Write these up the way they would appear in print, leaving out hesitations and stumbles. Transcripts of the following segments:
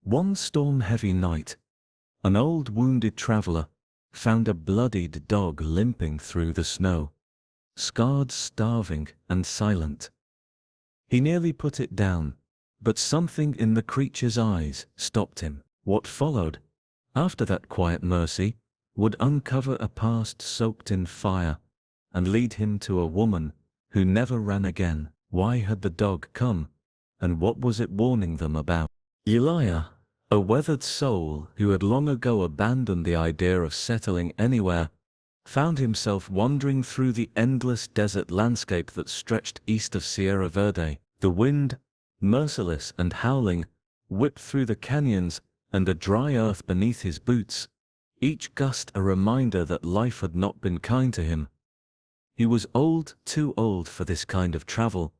One storm-heavy night, an old wounded traveler found a bloodied dog limping through the snow, scarred, starving, and silent. He nearly put it down, but something in the creature's eyes stopped him. What followed, after that quiet mercy, would uncover a past soaked in fire and lead him to a woman who never ran again. Why had the dog come, and what was it warning them about? Elia, a weathered soul who had long ago abandoned the idea of settling anywhere, found himself wandering through the endless desert landscape that stretched east of Sierra Verde. The wind, merciless and howling, whipped through the canyons and the dry earth beneath his boots, each gust a reminder that life had not been kind to him. He was old, too old for this kind of travel,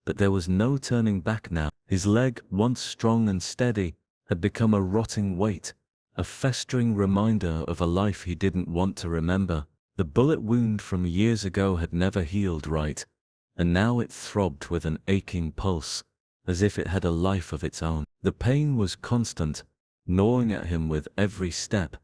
but there was no turning back now. His leg, once strong and steady, had become a rotting weight, a festering reminder of a life he didn't want to remember. The bullet wound from years ago had never healed right, and now it throbbed with an aching pulse, as if it had a life of its own. The pain was constant, gnawing at him with every step,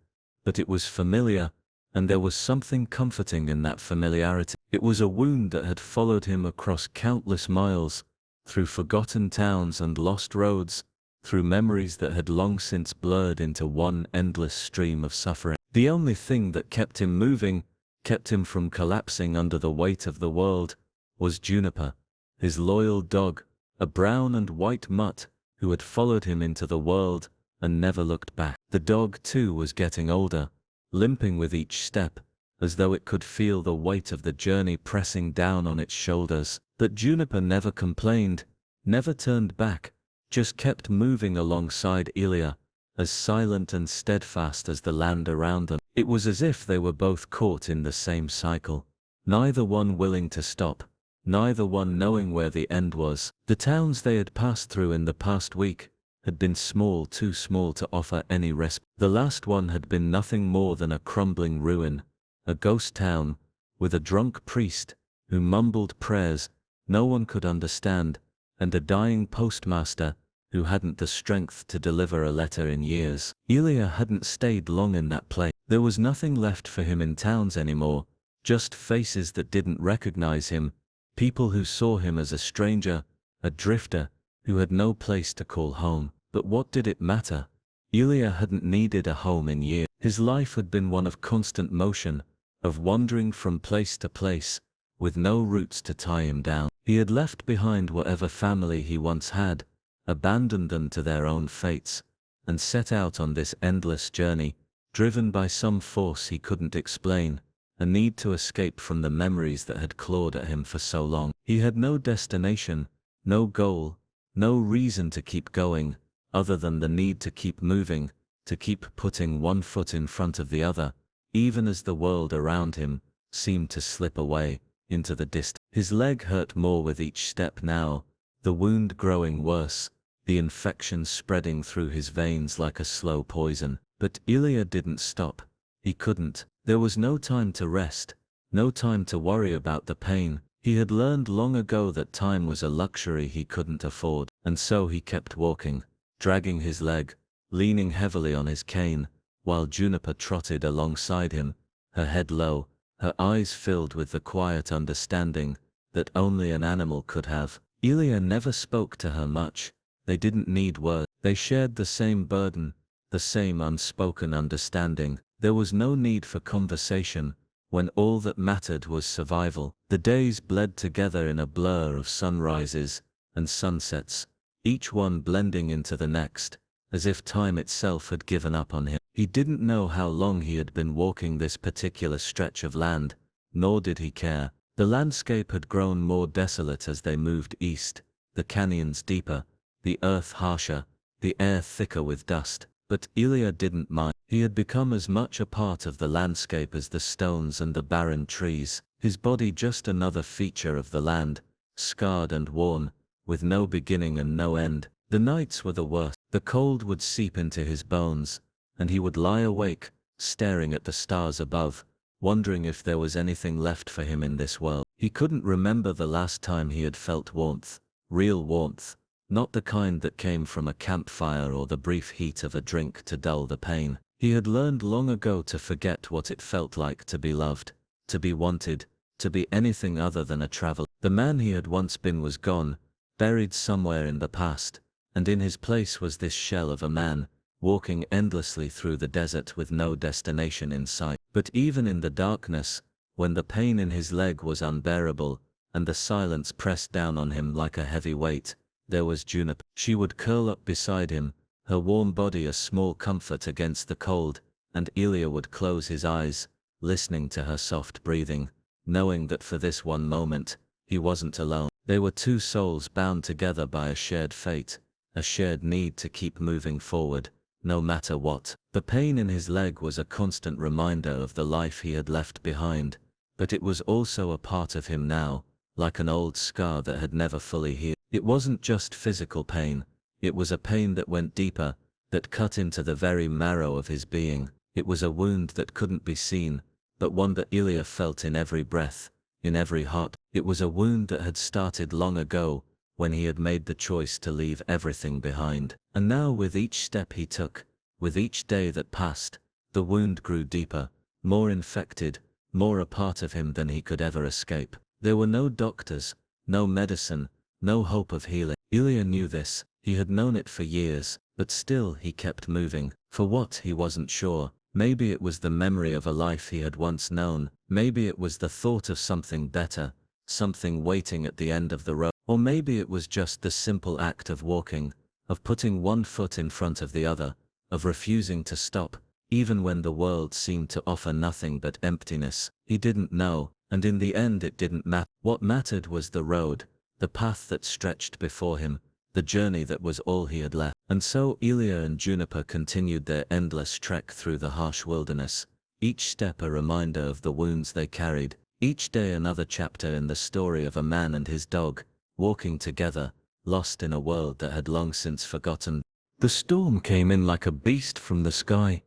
but it was familiar, and there was something comforting in that familiarity. It was a wound that had followed him across countless miles, through forgotten towns and lost roads, through memories that had long since blurred into one endless stream of suffering. The only thing that kept him moving, kept him from collapsing under the weight of the world, was Juniper, his loyal dog, a brown and white mutt who had followed him into the world and never looked back. The dog too was getting older, limping with each step, as though it could feel the weight of the journey pressing down on its shoulders. But Juniper never complained, never turned back, just kept moving alongside Elia, as silent and steadfast as the land around them. It was as if they were both caught in the same cycle, neither one willing to stop, neither one knowing where the end was. The towns they had passed through in the past week had been small, too small to offer any respite. The last one had been nothing more than a crumbling ruin, a ghost town, with a drunk priest who mumbled prayers no one could understand, and a dying postmaster who hadn't the strength to deliver a letter in years. Elia hadn't stayed long in that place. There was nothing left for him in towns anymore, just faces that didn't recognize him, people who saw him as a stranger, a drifter, who had no place to call home. But what did it matter? Elia hadn't needed a home in years. His life had been one of constant motion, of wandering from place to place, with no roots to tie him down. He had left behind whatever family he once had, abandoned them to their own fates, and set out on this endless journey, driven by some force he couldn't explain, a need to escape from the memories that had clawed at him for so long. He had no destination, no goal, no reason to keep going, other than the need to keep moving, to keep putting one foot in front of the other, even as the world around him seemed to slip away into the distance. His leg hurt more with each step now, the wound growing worse, the infection spreading through his veins like a slow poison. But Elia didn't stop. He couldn't. There was no time to rest, no time to worry about the pain. He had learned long ago that time was a luxury he couldn't afford, and so he kept walking, dragging his leg, leaning heavily on his cane, while Juniper trotted alongside him, her head low, her eyes filled with the quiet understanding that only an animal could have. Elia never spoke to her much. They didn't need words. They shared the same burden, the same unspoken understanding. There was no need for conversation, when all that mattered was survival. The days bled together in a blur of sunrises and sunsets, each one blending into the next, as if time itself had given up on him. He didn't know how long he had been walking this particular stretch of land, nor did he care. The landscape had grown more desolate as they moved east, the canyons deeper, the earth harsher, the air thicker with dust. But Elia didn't mind. He had become as much a part of the landscape as the stones and the barren trees, his body just another feature of the land, scarred and worn, with no beginning and no end. The nights were the worst. The cold would seep into his bones, and he would lie awake, staring at the stars above, wondering if there was anything left for him in this world. He couldn't remember the last time he had felt warmth, real warmth, Not the kind that came from a campfire or the brief heat of a drink to dull the pain. He had learned long ago to forget what it felt like to be loved, to be wanted, to be anything other than a traveler. The man he had once been was gone, buried somewhere in the past, and in his place was this shell of a man, walking endlessly through the desert with no destination in sight. But even in the darkness, when the pain in his leg was unbearable, and the silence pressed down on him like a heavy weight, there was Juniper. She would curl up beside him, her warm body a small comfort against the cold, and Ilya would close his eyes, listening to her soft breathing, knowing that for this one moment, he wasn't alone. They were two souls bound together by a shared fate, a shared need to keep moving forward, no matter what. The pain in his leg was a constant reminder of the life he had left behind, but it was also a part of him now, like an old scar that had never fully healed. It wasn't just physical pain, it was a pain that went deeper, that cut into the very marrow of his being. It was a wound that couldn't be seen, but one that Ilya felt in every breath, in every heart. It was a wound that had started long ago, when he had made the choice to leave everything behind. And now with each step he took, with each day that passed, the wound grew deeper, more infected, more a part of him than he could ever escape. There were no doctors, no medicine, no hope of healing. Ilya knew this, he had known it for years, but still he kept moving. For what, he wasn't sure. Maybe it was the memory of a life he had once known, maybe it was the thought of something better, something waiting at the end of the road, or maybe it was just the simple act of walking, of putting one foot in front of the other, of refusing to stop, even when the world seemed to offer nothing but emptiness. He didn't know, and in the end it didn't matter. What mattered was the road, the path that stretched before him, the journey that was all he had left. And so Ilya and Juniper continued their endless trek through the harsh wilderness, each step a reminder of the wounds they carried, each day another chapter in the story of a man and his dog, walking together, lost in a world that had long since forgotten. The storm came in like a beast from the sky,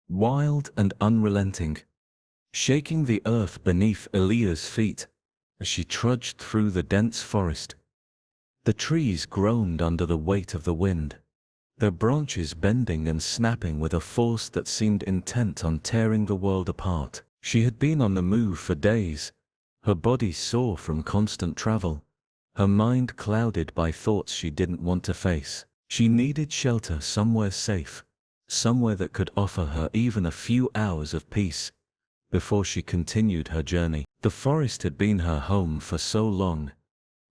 wild and unrelenting, shaking the earth beneath Ilya's feet as she trudged through the dense forest. The trees groaned under the weight of the wind, their branches bending and snapping with a force that seemed intent on tearing the world apart. She had been on the move for days, her body sore from constant travel, her mind clouded by thoughts she didn't want to face. She needed shelter somewhere safe, somewhere that could offer her even a few hours of peace before she continued her journey. The forest had been her home for so long,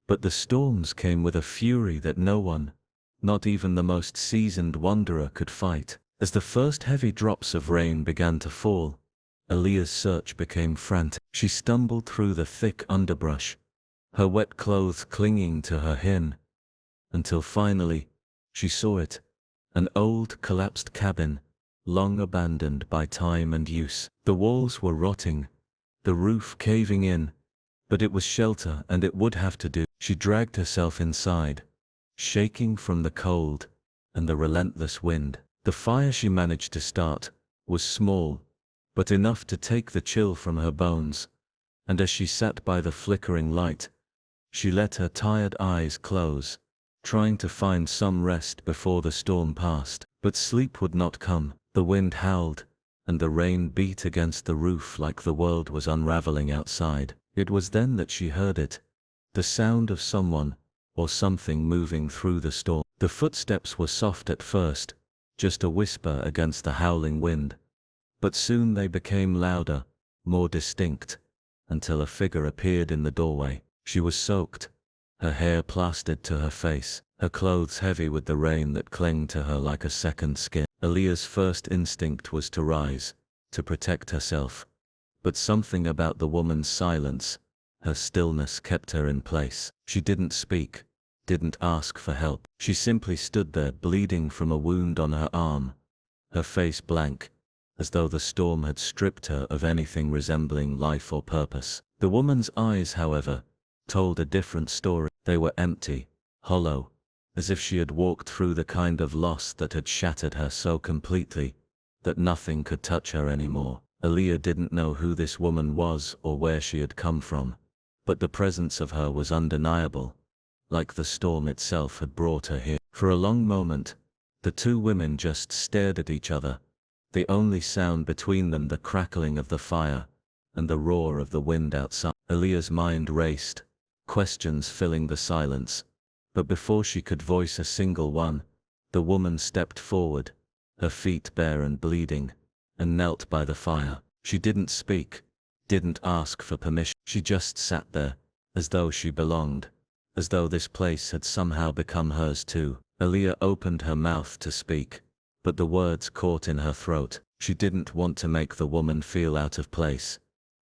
but the storms came with a fury that no one, not even the most seasoned wanderer, could fight. As the first heavy drops of rain began to fall, Ilya's search became frantic. She stumbled through the thick underbrush, her wet clothes clinging to her hin, until finally, she saw it, an old collapsed cabin, long abandoned by time and use. The walls were rotting, the roof caving in, but it was shelter and it would have to do. She dragged herself inside, shaking from the cold and the relentless wind. The fire she managed to start was small, but enough to take the chill from her bones, and as she sat by the flickering light, she let her tired eyes close, trying to find some rest before the storm passed. But sleep would not come. The wind howled, and the rain beat against the roof like the world was unraveling outside. It was then that she heard it, the sound of someone or something moving through the storm. The footsteps were soft at first, just a whisper against the howling wind, but soon they became louder, more distinct, until a figure appeared in the doorway. She was soaked, her hair plastered to her face, her clothes heavy with the rain that clung to her like a second skin. Ilya's first instinct was to rise, to protect herself, but something about the woman's silence, her stillness, kept her in place. She didn't speak, didn't ask for help. She simply stood there, bleeding from a wound on her arm, her face blank, as though the storm had stripped her of anything resembling life or purpose. The woman's eyes, however, told a different story. They were empty, hollow, as if she had walked through the kind of loss that had shattered her so completely that nothing could touch her anymore. Ilya didn't know who this woman was or where she had come from, but the presence of her was undeniable, like the storm itself had brought her here. For a long moment, the two women just stared at each other, the only sound between them the crackling of the fire and the roar of the wind outside. Aaliyah's mind raced, questions filling the silence, but before she could voice a single one, the woman stepped forward, her feet bare and bleeding, and knelt by the fire. She didn't speak, didn't ask for permission. She just sat there, as though she belonged, as though this place had somehow become hers too. Aaliyah opened her mouth to speak, but the words caught in her throat. She didn't want to make the woman feel out of place,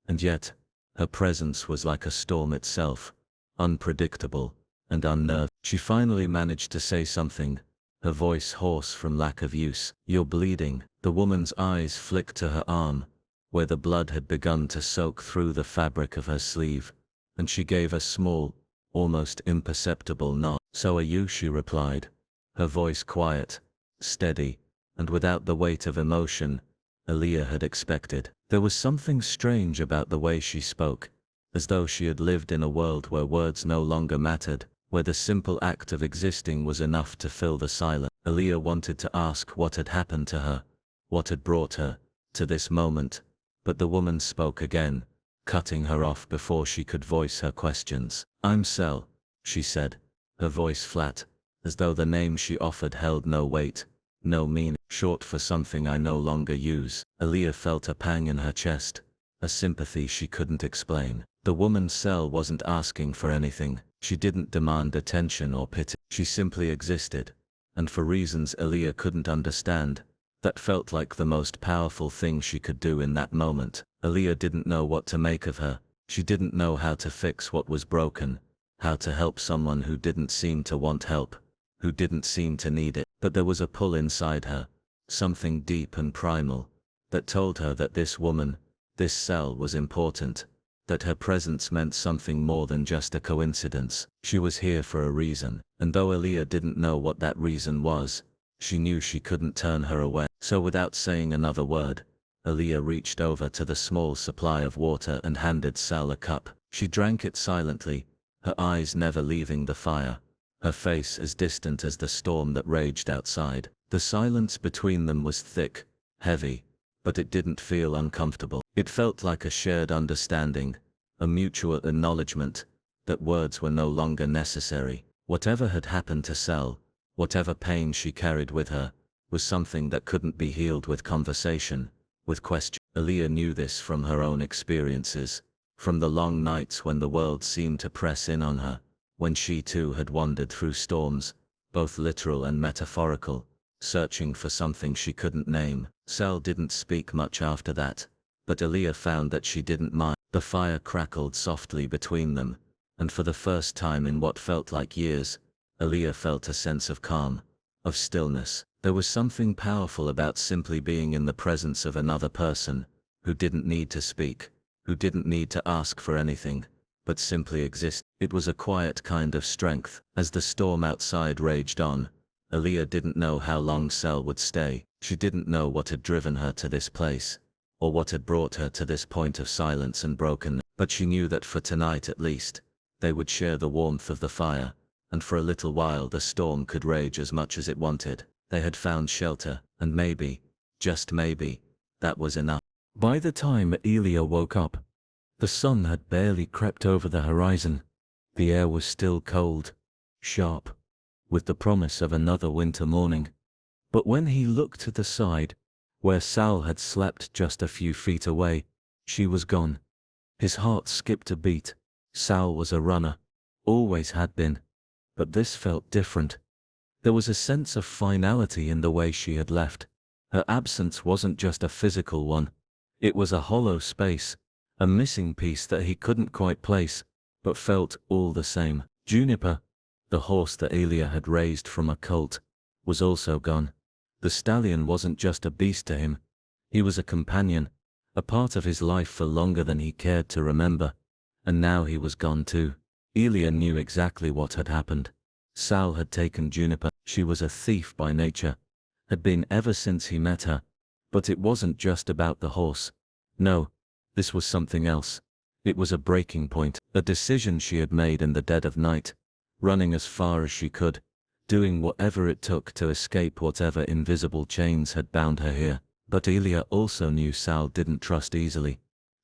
and yet, her presence was like a storm itself, unpredictable and unnerving. She finally managed to say something, her voice hoarse from lack of use. "You're bleeding." The woman's eyes flicked to her arm, where the blood had begun to soak through the fabric of her sleeve, and she gave a small, almost imperceptible nod. "So are you," she replied, her voice quiet, steady, and without the weight of emotion Aaliyah had expected. There was something strange about the way she spoke, as though she had lived in a world where words no longer mattered, where the simple act of existing was enough to fill the silence. Aaliyah wanted to ask what had happened to her, what had brought her to this moment, but the woman spoke again, cutting her off before she could voice her questions. "I'm Sel," she said, her voice flat, as though the name she offered held no weight, no meaning. "Short for something I no longer use." Aaliyah felt a pang in her chest, a sympathy she couldn't explain. The woman Sel wasn't asking for anything, she didn't demand attention or pity, she simply existed, and for reasons Aaliyah couldn't understand, that felt like the most powerful thing she could do in that moment. Aaliyah didn't know what to make of her, she didn't know how to fix what was broken, how to help someone who didn't seem to want help, who didn't seem to need it. But there was a pull inside her, something deep and primal, that told her that this woman, this Sel, was important, that her presence meant something more than just a coincidence. She was here for a reason, and though Aaliyah didn't know what that reason was, she knew she couldn't turn her away. So without saying another word, Aaliyah reached over to the small supply of water and handed Sel a cup. She drank it silently, her eyes never leaving the fire, her face as distant as the storm that raged outside. The silence between them was thick, heavy, but it didn't feel uncomfortable. It felt like a shared understanding, a mutual acknowledgement that words were no longer necessary. Whatever had happened to Sel, whatever pain she carried with her, was something that couldn't be healed with conversation, with question. Aaliyah knew this from her own experiences, from the long nights when the world seemed to press in on her, when she too had wandered through storms, both literal and metaphorical, searching for something she couldn't name. Sel didn't speak much after that, but Aaliyah found that she didn't mind. The fire crackled softly between them, and for the first time in what felt like years, Aaliyah felt a sense of calm, of stillness. There was something powerful about simply being in the presence of another person, who didn't need to speak, who didn't need to ask for anything, but simply exist. It was a quiet kind of strength. As the storm outside raged on, Aaliyah didn't know how long Sel would stay. She didn't know what had driven her to this place, or what had brought her to this point of silence and brokenness. But she knew that for tonight at least, they would share the warmth of the fire, and for a little while the storm could rage as much as it wanted. They had found shelter, and maybe, just maybe, that was enough. By the time Aaliyah woke up, the sun had barely crept over the horizon. The air was still cold, sharp, with the promise of another winter morning. But when he looked to the side, where Sal had slept just a few feet away, she was gone. His heart skipped a beat. Sal was a runner, always had been, but this felt different. There was a sense of finality in the way she had left. Her absence wasn't just a physical one, it was a hollow space, a missing piece that he couldn't quite place, but felt all the same. Juniper, the horse that Aaliyah had raised from a colt, was also gone. The stallion wasn't just a beast to him, he was a companion, a part of his life for longer than he cared to remember, and now he was gone too. Aaliyah knew exactly what had happened. Sal had taken Juniper. She was a thief by nature, had been ever since he met her, but it wasn't just about the horse. No, this was something else. It was a breaking point, a decision she had made in the dead of night, running as far as she could, doing whatever it took to escape whatever invisible chains had bound her here. But Ilya also knew Sal didn't trust easily.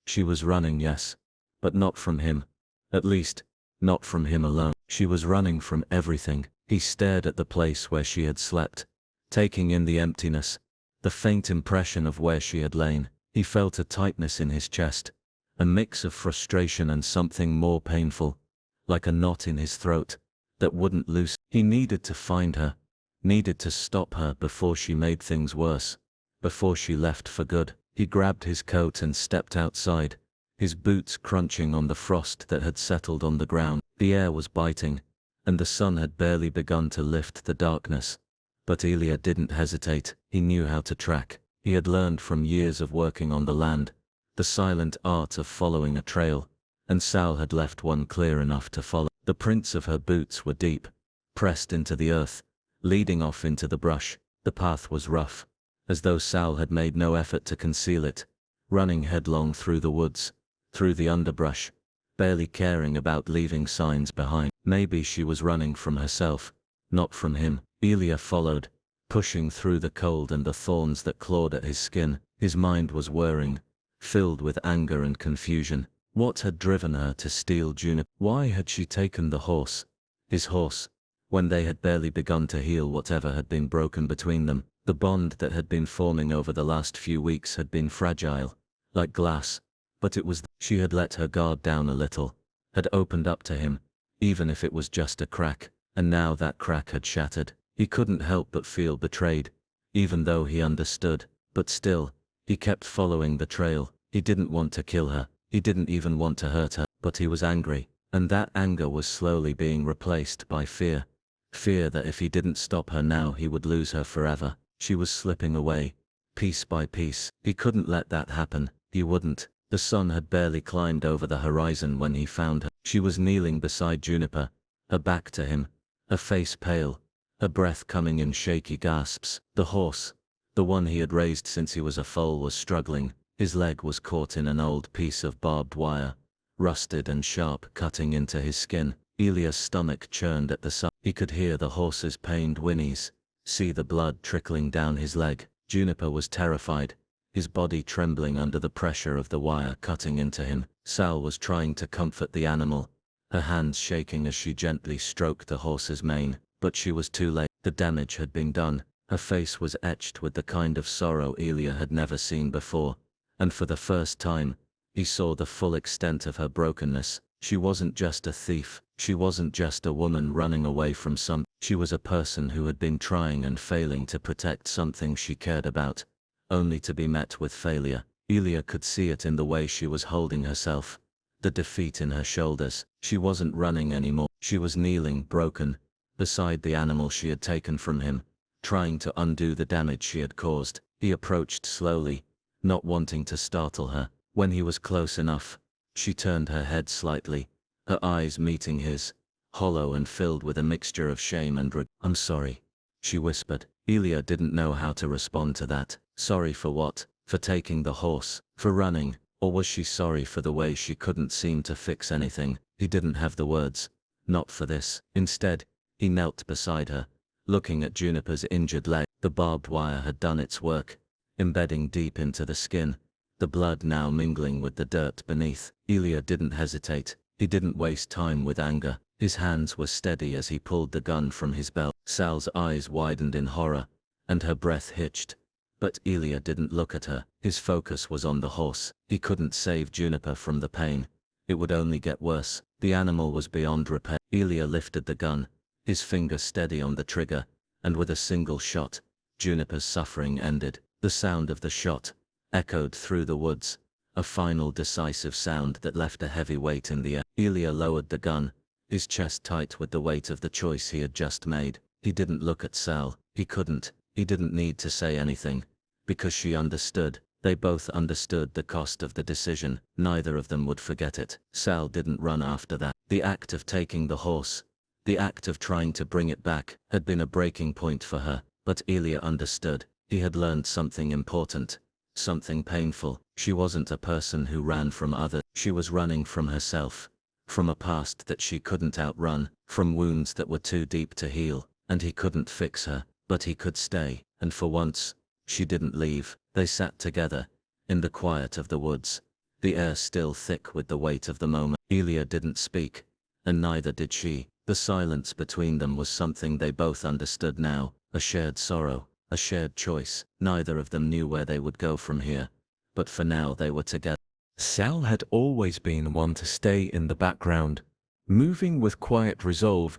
She was running, yes, but not from him. At least, not from him alone. She was running from everything. He stared at the place where she had slept, taking in the emptiness, the faint impression of where she had lain. He felt a tightness in his chest, a mix of frustration and something more painful, like a knot in his throat that wouldn't loosen. He needed to find her, needed to stop her before she made things worse, before she left for good. He grabbed his coat and stepped outside, his boots crunching on the frost that had settled on the ground. The air was biting, and the sun had barely begun to lift the darkness. But Ilya didn't hesitate. He knew how to track. He had learned from years of working on the land, the silent art of following a trail, and Sal had left one clear enough to follow. The prints of her boots were deep, pressed into the earth, leading off into the brush. The path was rough, as though Sal had made no effort to conceal it, running headlong through the woods, through the underbrush, barely caring about leaving signs behind. Maybe she was running from herself, not from him. Ilya followed, pushing through the cold and the thorns that clawed at his skin. His mind was whirring, filled with anger and confusion. What had driven her to steal Juniper? Why had she taken the horse, his horse, when they had barely begun to heal whatever had been broken between them? The bond that had been forming over the last few weeks had been fragile, like glass, but it was. She had let her guard down a little, had opened up to him, even if it was just a crack, and now that crack had shattered. He couldn't help but feel betrayed, even though he understood. But still, he kept following the trail. He didn't want to kill her, he didn't even want to hurt her, but he was angry, and that anger was slowly being replaced by fear. Fear that if he didn't stop her now he would lose her forever. She was slipping away, piece by piece. He couldn't let that happen, he wouldn't. The sun had barely climbed over the horizon when he found her. She was kneeling beside Juniper, her back to him, her face pale, her breath coming in shaky gasps. The horse, the one he had raised since he was a foal, was struggling. His leg was caught in an old piece of barbed wire, rusted and sharp, cutting into his skin. Ilya's stomach churned at the sight. He could hear the horse's pained whinnies, see the blood trickling down his leg. Juniper was terrified, his body trembling under the pressure of the wire cutting into him. Sal was trying to comfort the animal, her hands shaking as she gently stroked the horse's mane, but she was too late. The damage had been done. Her face was etched with the kind of sorrow Ilya had never seen before, and for the first time, he saw the full extent of her brokenness. She wasn't just a thief, she wasn't just a woman running away from some. She was a person who had been trying and failing to protect something she cared about, only to be met with failure. Ilya could see it in the way she was holding herself, the defeat in her shoulders. She wasn't running anymore. She was kneeling, broken, beside the animal she had taken from him, trying to undo the damage she had caused. He approached slowly, not wanting to startle her. When he was close enough, she turned her head slightly, her eyes meeting his, hollow and filled with a mixture of shame and regret. "I'm sorry," she whispered. Ilya didn't know how to respond to that. Sorry for what? For taking the horse? For running? Or was she sorry for the way she couldn't seem to fix anything? He didn't have the words. Not for this. Instead, he knelt beside her, looking at Juniper's injured leg. The barbed wire had done its work, embedding deep into the skin, the blood now mingling with the dirt beneath. Ilya didn't hesitate. He didn't waste time with anger. His hands were steady as he pulled the gun from his belt. Sal's eyes widened in horror, and her breath hitched. But Ilya didn't look at her. His focus was on the horse. He couldn't save Juniper from the pain. It would only get worse. The animal was beyond repair. Ilya lifted the gun, his finger steady on the trigger, and with a single shot, Juniper's suffering ended. The sound of the shot echoed through the woods, a final decisive sound that left a heavy weight in the air. Ilya lowered the gun, his chest tight with the weight of the choice he had just made. He didn't look at Sal. He couldn't. He didn't need to say anything, because she understood. They both understood the cost of the decision. Neither of them would forget it. Sal didn't run after that. The act of taking the horse, the act of trying to bring it back, had been a breaking point for her. But Ilya understood. He had learned something important, something painful. She wasn't a person who ran from others. She was running from herself, from a past that she couldn't outrun, from wounds that were too deep to heal, and he couldn't fix her, but he could stay, and for once, she didn't leave. They sat together, in the quiet of the woods, the air still thick with the weight of the moment. Elia didn't speak, and neither did she. The silence between them was something they both understood now, a shared sorrow, a shared choice. Neither of them knew where they would go from here, but for now they were together. Sal had always been one to stay in the background, moving with quiet resolve,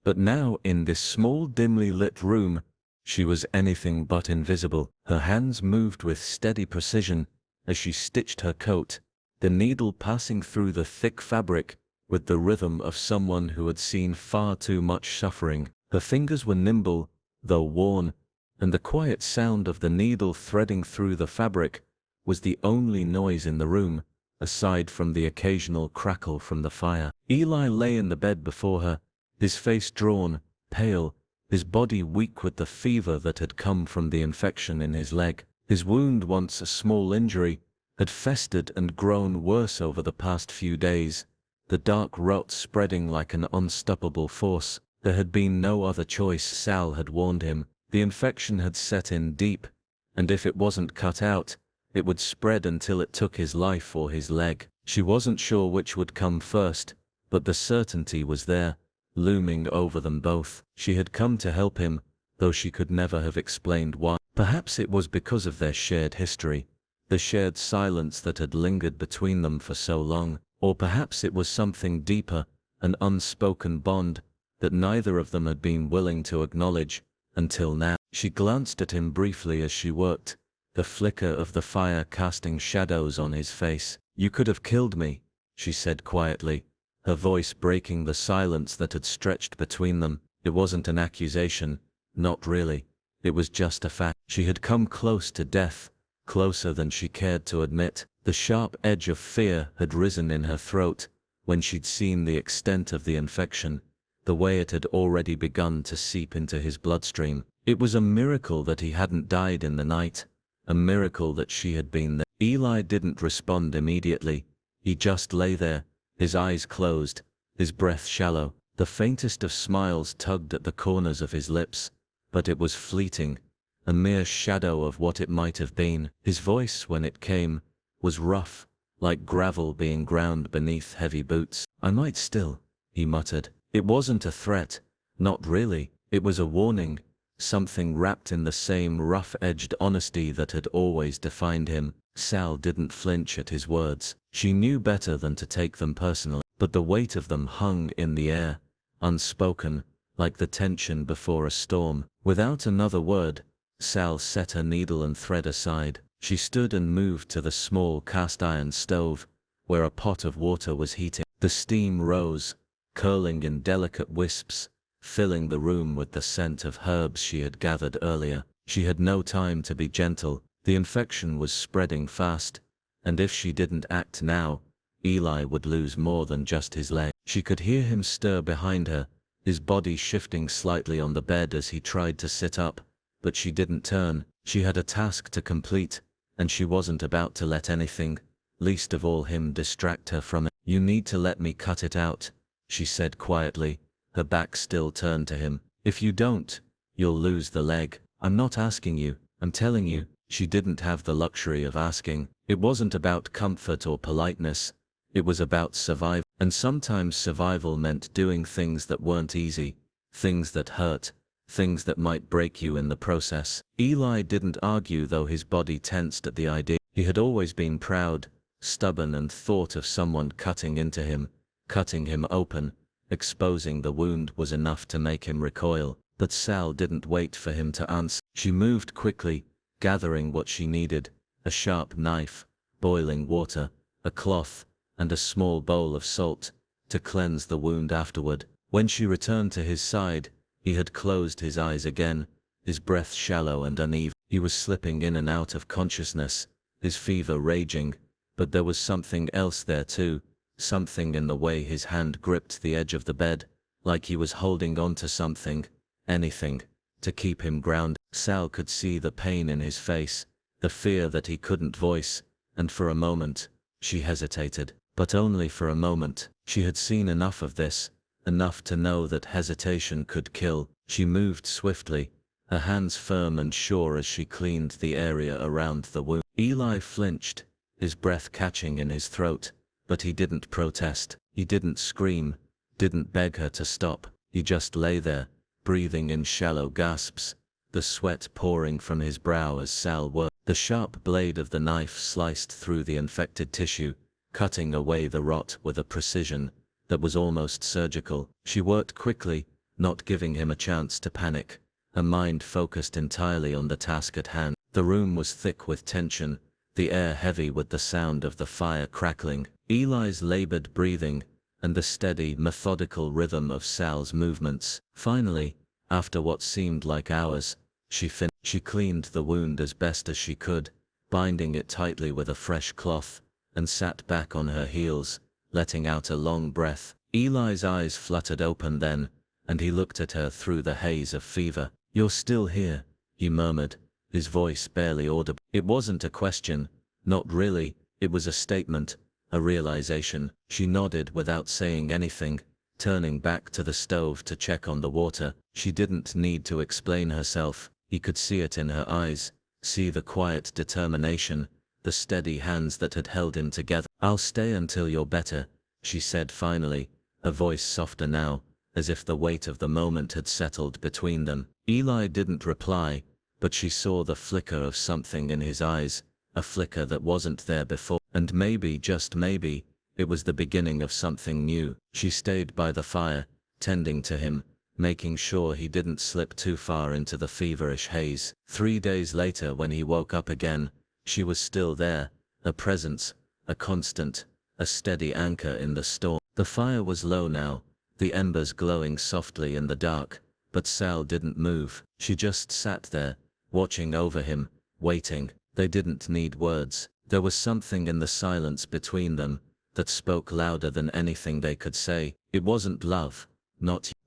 but now in this small dimly lit room, she was anything but invisible. Her hands moved with steady precision as she stitched her coat, the needle passing through the thick fabric with the rhythm of someone who had seen far too much suffering. Her fingers were nimble, though worn, and the quiet sound of the needle threading through the fabric was the only noise in the room, aside from the occasional crackle from the fire. Eli lay in the bed before her, his face drawn, pale, his body weak with the fever that had come from the infection in his leg. His wound, once a small injury, had festered and grown worse over the past few days, the dark rot spreading like an unstoppable force. There had been no other choice, Sal had warned him. The infection had set in deep, and if it wasn't cut out, it would spread until it took his life or his leg. She wasn't sure which would come first, but the certainty was there, looming over them both. She had come to help him, though she could never have explained why. Perhaps it was because of their shared history, the shared silence that had lingered between them for so long, or perhaps it was something deeper, an unspoken bond that neither of them had been willing to acknowledge until now. She glanced at him briefly as she worked, the flicker of the fire casting shadows on his face. "You could have killed me," she said quietly, her voice breaking the silence that had stretched between them. It wasn't an accusation, not really. It was just a fact. She had come close to death, closer than she cared to admit. The sharp edge of fear had risen in her throat when she'd seen the extent of the infection, the way it had already begun to seep into his bloodstream. It was a miracle that he hadn't died in the night, a miracle that she had been there. Eli didn't respond immediately. He just lay there, his eyes closed, his breath shallow. The faintest of smiles tugged at the corners of his lips, but it was fleeting, a mere shadow of what it might have been. His voice, when it came, was rough, like gravel being ground beneath heavy boots. "I might still," he muttered. It wasn't a threat, not really. It was a warning, something wrapped in the same rough-edged honesty that had always defined him. Sal didn't flinch at his words. She knew better than to take them personally, but the weight of them hung in the air, unspoken, like the tension before a storm. Without another word, Sal set her needle and thread aside. She stood and moved to the small cast-iron stove, where a pot of water was heating. The steam rose, curling in delicate wisps, filling the room with the scent of herbs she had gathered earlier. She had no time to be gentle. The infection was spreading fast, and if she didn't act now, Eli would lose more than just his leg. She could hear him stir behind her, his body shifting slightly on the bed as he tried to sit up, but she didn't turn. She had a task to complete, and she wasn't about to let anything, least of all him, distract her from it. "You need to let me cut it out," she said quietly, her back still turned to him. "If you don't, you'll lose the leg. I'm not asking you, I'm telling you." She didn't have the luxury of asking. It wasn't about comfort or politeness. It was about survival. And sometimes survival meant doing things that weren't easy, things that hurt, things that might break you in the process. Eli didn't argue, though his body tensed at the idea. He had always been proud, stubborn, and thought of someone cutting into him, cutting him open, exposing the wound was enough to make him recoil. But Sal didn't wait for him to answer. She moved quickly, gathering what she needed: a sharp knife, boiling water, a cloth, and a small bowl of salt, to cleanse the wound afterward. When she returned to his side, he had closed his eyes again, his breath shallow and uneven. He was slipping in and out of consciousness, his fever raging, but there was something else there too, something in the way his hand gripped the edge of the bed, like he was holding on to something, anything, to keep him grounded. Sal could see the pain in his face, the fear that he couldn't voice, and for a moment, she hesitated. But only for a moment. She had seen enough of this, enough to know that hesitation could kill. She moved swiftly, her hands firm and sure as she cleaned the area around the wound. Eli flinched, his breath catching in his throat, but he didn't protest. He didn't scream, didn't beg her to stop. He just lay there, breathing in shallow gasps, the sweat pouring from his brow as Sal worked. The sharp blade of the knife sliced through the infected tissue, cutting away the rot with a precision that was almost surgical. She worked quickly, not giving him a chance to panic, her mind focused entirely on the task at hand. The room was thick with tension, the air heavy with the sound of the fire crackling, Eli's labored breathing, and the steady, methodical rhythm of Sal's movements. Finally, after what seemed like hours, she cleaned the wound as best as she could, binding it tightly with a fresh cloth, and sat back on her heels, letting out a long breath. Eli's eyes fluttered open then, and he looked at her through the haze of fever. "You're still here," he murmured, his voice barely audible. It wasn't a question, not really, it was a statement, a realization. She nodded without saying anything, turning back to the stove to check on the water. She didn't need to explain herself, he could see it in her eyes, see the quiet determination, the steady hands that had held him together. "I'll stay until you're better," she said finally, her voice softer now, as if the weight of the moment had settled between them. Eli didn't reply, but she saw the flicker of something in his eyes, a flicker that wasn't there before. And maybe, just maybe, it was the beginning of something new. She stayed by the fire, tending to him, making sure he didn't slip too far into the feverish haze. 3 days later, when he woke up again, she was still there, a presence, a constant, a steady anchor in the storm. The fire was low now, the embers glowing softly in the dark, but Sal didn't move. She just sat there, watching over him, waiting. They didn't need words. There was something in the silence between them that spoke louder than anything they could say. It wasn't love,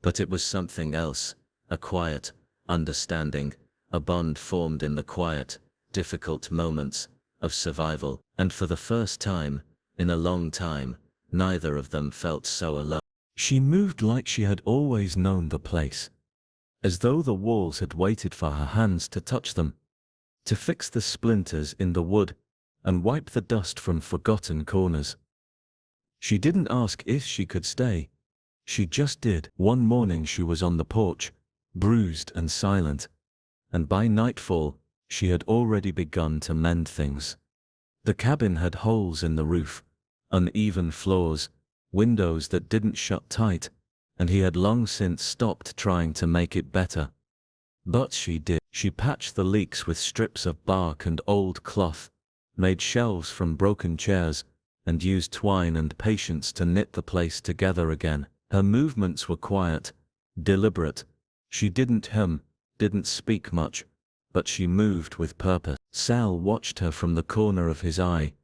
but it was something else, a quiet understanding, a bond formed in the quiet, difficult moments of survival. And for the first time, in a long time, neither of them felt so alone. She moved like she had always known the place, as though the walls had waited for her hands to touch them, to fix the splinters in the wood, and wipe the dust from forgotten corners. She didn't ask if she could stay. She just did. One morning she was on the porch, bruised and silent, and by nightfall, she had already begun to mend things. The cabin had holes in the roof, uneven floors, windows that didn't shut tight, and he had long since stopped trying to make it better. But she did. She patched the leaks with strips of bark and old cloth, made shelves from broken chairs, and used twine and patience to knit the place together again. Her movements were quiet, deliberate. She didn't hum, didn't speak much, but she moved with purpose. Sal watched her from the corner of his eye,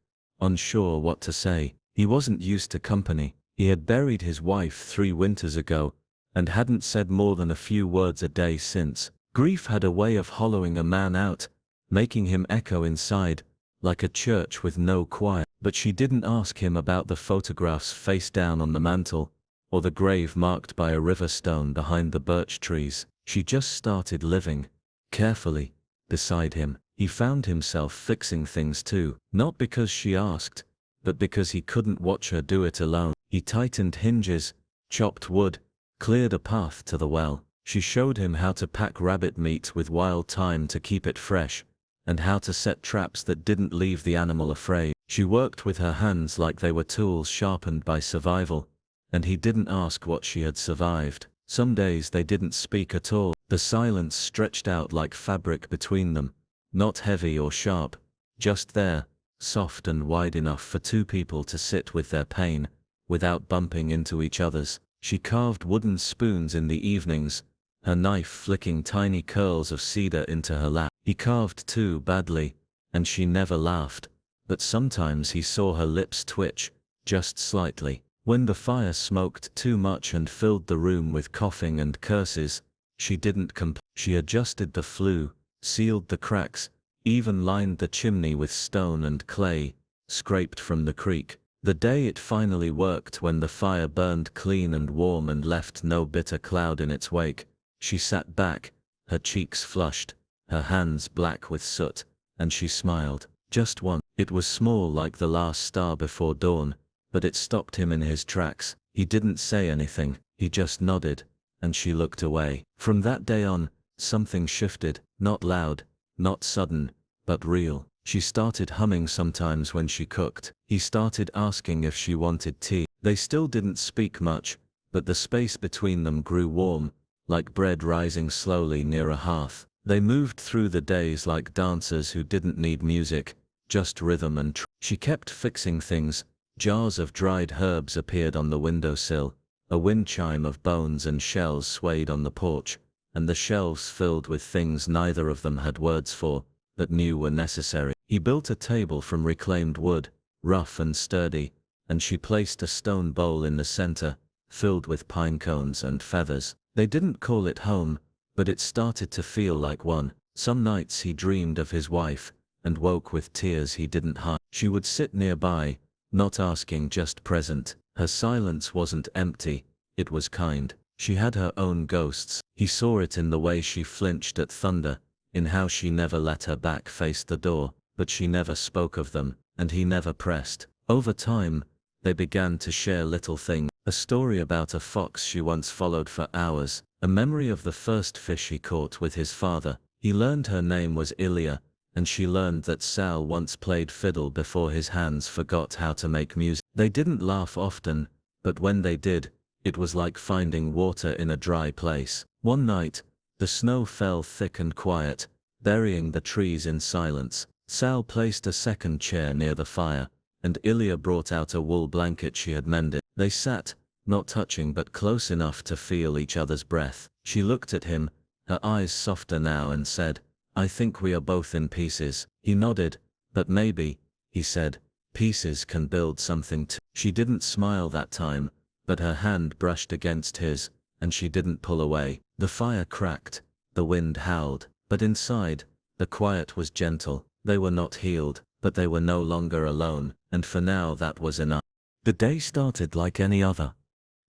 unsure what to say. He wasn't used to company. He had buried his wife 3 winters ago, and hadn't said more than a few words a day since. Grief had a way of hollowing a man out, making him echo inside, like a church with no choir. But she didn't ask him about the photographs face down on the mantel, or the grave marked by a river stone behind the birch trees. She just started living, carefully, beside him. He found himself fixing things too, not because she asked, but because he couldn't watch her do it alone. He tightened hinges, chopped wood, cleared a path to the well. She showed him how to pack rabbit meat with wild thyme to keep it fresh, and how to set traps that didn't leave the animal afraid. She worked with her hands like they were tools sharpened by survival, and he didn't ask what she had survived. Some days they didn't speak at all. The silence stretched out like fabric between them, not heavy or sharp, just there, soft and wide enough for 2 people to sit with their pain, without bumping into each other's. She carved wooden spoons in the evenings, her knife flicking tiny curls of cedar into her lap. He carved too badly, and she never laughed, but sometimes he saw her lips twitch, just slightly. When the fire smoked too much and filled the room with coughing and curses, she didn't complain. She adjusted the flue, sealed the cracks, even lined the chimney with stone and clay, scraped from the creek. The day it finally worked, when the fire burned clean and warm and left no bitter cloud in its wake, she sat back, her cheeks flushed, her hands black with soot, and she smiled. Just one. It was small like the last star before dawn, but it stopped him in his tracks. He didn't say anything, he just nodded, and she looked away. From that day on, something shifted, not loud, not sudden, but real. She started humming sometimes when she cooked. He started asking if she wanted tea. They still didn't speak much, but the space between them grew warm, like bread rising slowly near a hearth. They moved through the days like dancers who didn't need music, just rhythm and She kept fixing things. Jars of dried herbs appeared on the windowsill, a wind chime of bones and shells swayed on the porch, and the shelves filled with things neither of them had words for, but knew were necessary. He built a table from reclaimed wood, rough and sturdy, and she placed a stone bowl in the center, filled with pine cones and feathers. They didn't call it home, but it started to feel like one. Some nights he dreamed of his wife, and woke with tears he didn't hide. She would sit nearby, not asking, just present. Her silence wasn't empty, it was kind. She had her own ghosts. He saw it in the way she flinched at thunder, in how she never let her back face the door, but she never spoke of them, and he never pressed. Over time, they began to share little things. A story about a fox she once followed for hours, a memory of the first fish he caught with his father. He learned her name was Ilya, and she learned that Sal once played fiddle before his hands forgot how to make music. They didn't laugh often, but when they did, it was like finding water in a dry place. One night, the snow fell thick and quiet, burying the trees in silence. Sal placed a second chair near the fire, and Ilya brought out a wool blanket she had mended. They sat, not touching but close enough to feel each other's breath. She looked at him, her eyes softer now, and said, "I think we are both in pieces." He nodded. "But maybe," he said, "pieces can build something too." She didn't smile that time, but her hand brushed against his, and she didn't pull away. The fire cracked, the wind howled, but inside, the quiet was gentle. They were not healed, but they were no longer alone, and for now that was enough. The day started like any other,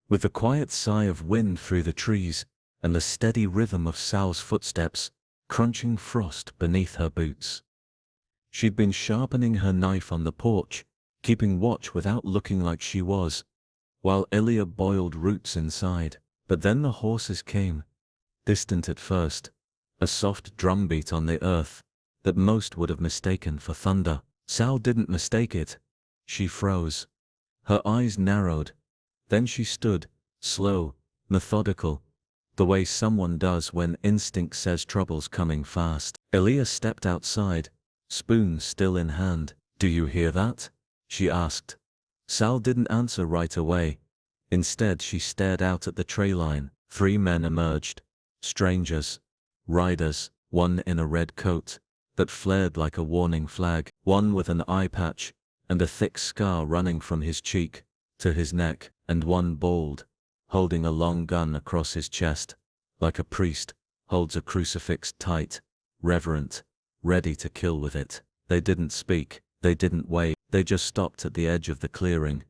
with the quiet sigh of wind through the trees, and the steady rhythm of Sal's footsteps, crunching frost beneath her boots. She'd been sharpening her knife on the porch, keeping watch without looking like she was, while Ilya boiled roots inside. But then the horses came, distant at first, a soft drumbeat on the earth that most would have mistaken for thunder. Sal didn't mistake it. She froze. Her eyes narrowed. Then she stood, slow, methodical, the way someone does when instinct says trouble's coming fast. Ilya stepped outside, spoon still in hand. "Do you hear that?" she asked. Sal didn't answer right away. Instead she stared out at the tree line. 3 men emerged. Strangers. Riders. One in a red coat that flared like a warning flag. One with an eye patch, and a thick scar running from his cheek to his neck. And one bald, holding a long gun across his chest, like a priest holds a crucifix tight, reverent, ready to kill with it. They didn't speak, they didn't wave, they just stopped at the edge of the clearing,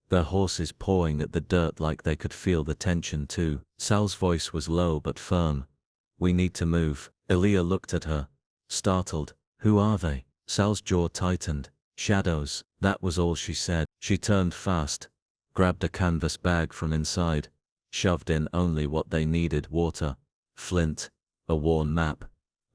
their horses pawing at the dirt like they could feel the tension too. Sal's voice was low but firm. "We need to move." Ilya looked at her, startled. "Who are they?" Sal's jaw tightened. "Shadows." That was all she said. She turned fast, grabbed a canvas bag from inside, shoved in only what they needed: water, flint, a worn map,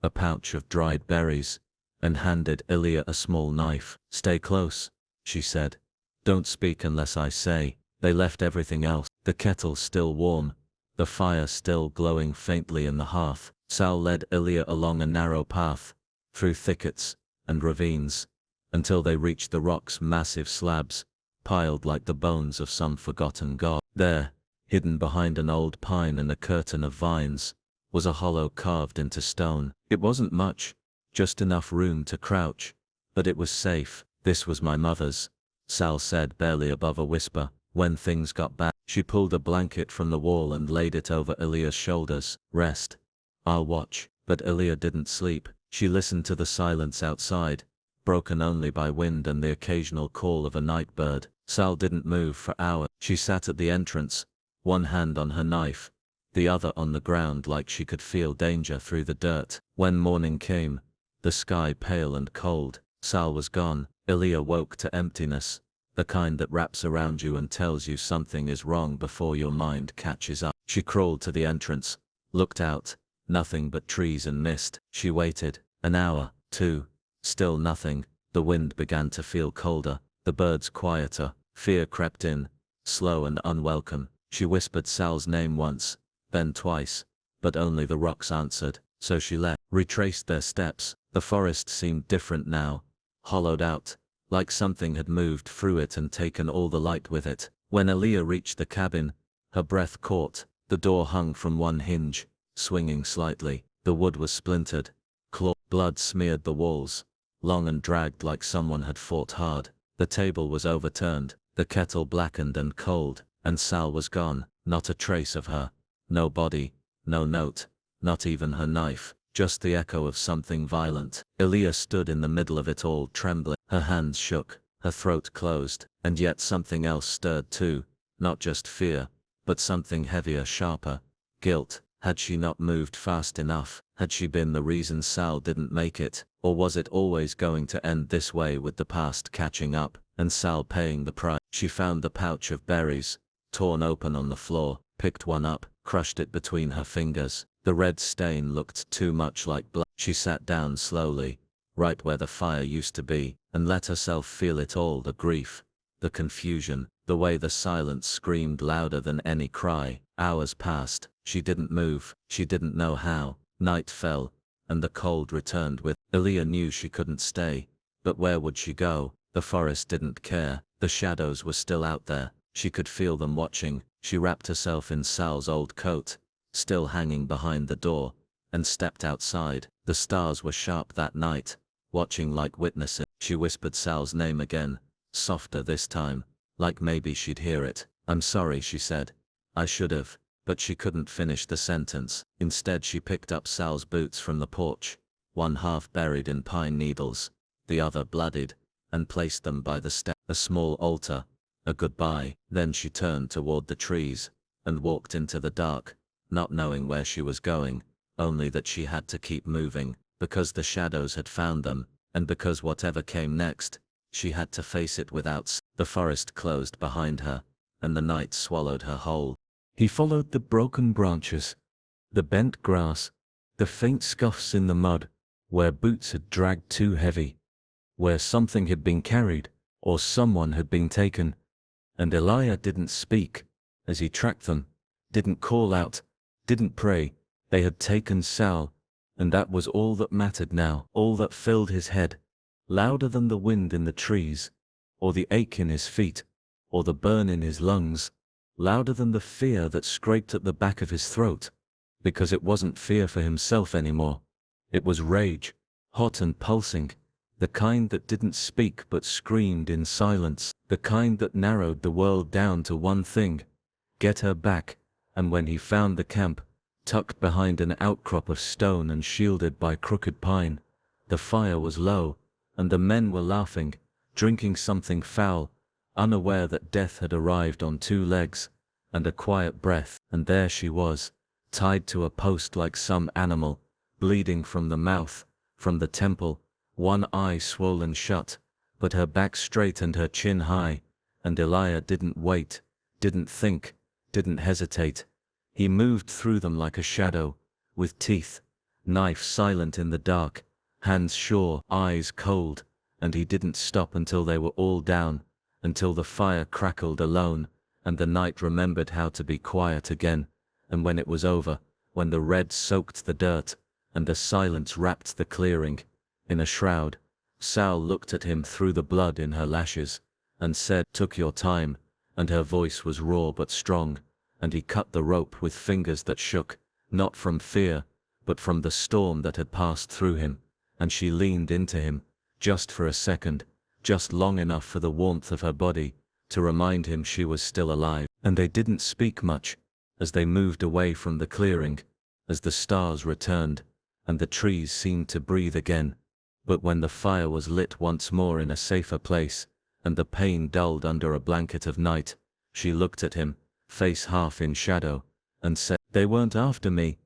a pouch of dried berries, and handed Ilya a small knife. "Stay close," she said. "Don't speak unless I say." They left everything else. The kettle still warm, the fire still glowing faintly in the hearth. Sal led Ilya along a narrow path, through thickets and ravines, until they reached the rock's massive slabs, piled like the bones of some forgotten god. There, hidden behind an old pine and a curtain of vines, was a hollow carved into stone. It wasn't much, just enough room to crouch, but it was safe. "This was my mother's," Sal said barely above a whisper. "When things got bad." She pulled a blanket from the wall and laid it over Ilya's shoulders. "Rest. I'll watch." But Ilya didn't sleep. She listened to the silence outside, broken only by wind and the occasional call of a night bird. Sal didn't move for hours. She sat at the entrance, one hand on her knife, the other on the ground, like she could feel danger through the dirt. When morning came, the sky pale and cold, Sal was gone. Ilya woke to emptiness, the kind that wraps around you and tells you something is wrong before your mind catches up. She crawled to the entrance, looked out, nothing but trees and mist. She waited, an hour, two, still nothing. The wind began to feel colder, the birds quieter. Fear crept in, slow and unwelcome. She whispered Sal's name once, then twice, but only the rocks answered, so she retraced their steps. The forest seemed different now, hollowed out, like something had moved through it and taken all the light with it. When Ilya reached the cabin, her breath caught. The door hung from one hinge, swinging slightly. The wood was splintered, blood smeared the walls, long and dragged like someone had fought hard. The table was overturned, the kettle blackened and cold, and Sal was gone. Not a trace of her, no body, no note, not even her knife, just the echo of something violent. Ilya stood in the middle of it all, trembling. Her hands shook, her throat closed, and yet something else stirred too, not just fear, but something heavier, sharper, guilt. Had she not moved fast enough? Had she been the reason Sal didn't make it? Or was it always going to end this way, with the past catching up, and Sal paying the price? She found the pouch of berries, torn open on the floor, picked one up, crushed it between her fingers. The red stain looked too much like blood. She sat down slowly, right where the fire used to be, and let herself feel it all, the grief, the confusion, the way the silence screamed louder than any cry. Hours passed, she didn't move, she didn't know how. Night fell, and the cold returned with. Ilya knew she couldn't stay, but where would she go? The forest didn't care, the shadows were still out there, she could feel them watching. She wrapped herself in Sal's old coat, still hanging behind the door, and stepped outside. The stars were sharp that night, watching like witnesses. She whispered Sal's name again, softer this time, like maybe she'd hear it. "I'm sorry," she said. "I should have." But she couldn't finish the sentence. Instead she picked up Sal's boots from the porch, one half buried in pine needles, the other bloodied, and placed them by the step. A small altar, a goodbye. Then she turned toward the trees, and walked into the dark, not knowing where she was going, only that she had to keep moving, because the shadows had found them, and because whatever came next, she had to face it without. The forest closed behind her, and the night swallowed her whole. He followed the broken branches, the bent grass, the faint scuffs in the mud, where boots had dragged too heavy, where something had been carried, or someone had been taken. And Ilya didn't speak as he tracked them, didn't call out, didn't pray. They had taken Sal, and that was all that mattered now, all that filled his head, louder than the wind in the trees, or the ache in his feet, or the burn in his lungs, louder than the fear that scraped at the back of his throat, because it wasn't fear for himself anymore. It was rage, hot and pulsing, the kind that didn't speak but screamed in silence, the kind that narrowed the world down to one thing: get her back. And when he found the camp, tucked behind an outcrop of stone and shielded by crooked pine, the fire was low, and the men were laughing, drinking something foul, unaware that death had arrived on two legs, and a quiet breath. And there she was, tied to a post like some animal, bleeding from the mouth, from the temple, one eye swollen shut, but her back straight and her chin high. And Ilya didn't wait, didn't think, didn't hesitate. He moved through them like a shadow, with teeth, knife silent in the dark, hands sure, eyes cold, and he didn't stop until they were all down, until the fire crackled alone, and the night remembered how to be quiet again. And when it was over, when the red soaked the dirt, and the silence wrapped the clearing in a shroud, Sal looked at him through the blood in her lashes, and said, "Took your time," and her voice was raw but strong, and he cut the rope with fingers that shook, not from fear, but from the storm that had passed through him. And she leaned into him, just for a second, just long enough for the warmth of her body to remind him she was still alive. And they didn't speak much, as they moved away from the clearing, as the stars returned, and the trees seemed to breathe again. But when the fire was lit once more in a safer place, and the pain dulled under a blanket of night, she looked at him, face half in shadow, and said, "They weren't after me."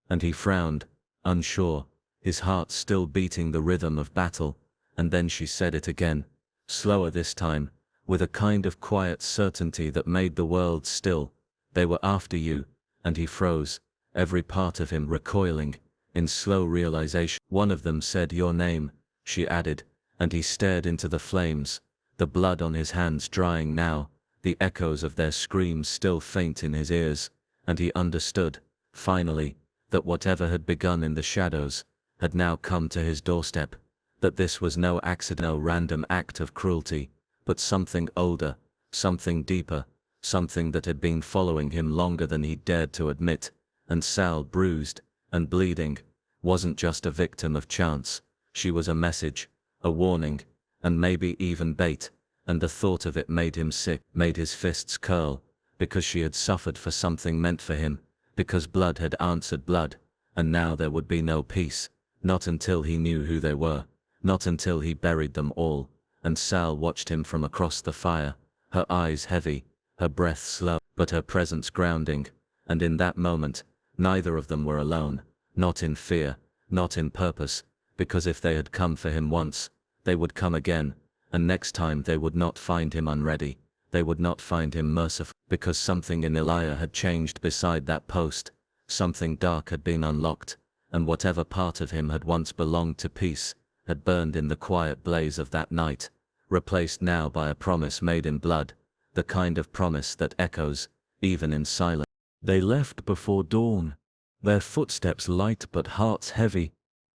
And he frowned, unsure, his heart still beating the rhythm of battle, and then she said it again, slower this time, with a kind of quiet certainty that made the world still. "They were after you," and he froze, every part of him recoiling, in slow realization. "One of them said your name," she added, and he stared into the flames, the blood on his hands drying now, the echoes of their screams still faint in his ears, and he understood, finally, that whatever had begun in the shadows, had now come to his doorstep, that this was no accident, no random act of cruelty, but something older, something deeper, something that had been following him longer than he dared to admit, and Sal, bruised and bleeding, wasn't just a victim of chance, she was a message, a warning, and maybe even bait, and the thought of it made him sick, made his fists curl, because she had suffered for something meant for him, because blood had answered blood, and now there would be no peace, not until he knew who they were, not until he buried them all. And Sal watched him from across the fire, her eyes heavy, her breath slow, but her presence grounding, and in that moment, neither of them were alone, not in fear, not in purpose, because if they had come for him once, they would come again, and next time they would not find him unready, they would not find him merciful, because something in Elijah had changed beside that post, something dark had been unlocked, and whatever part of him had once belonged to peace, had burned in the quiet blaze of that night, replaced now by a promise made in blood, the kind of promise that echoes, even in silence. They left before dawn, their footsteps light but hearts heavy,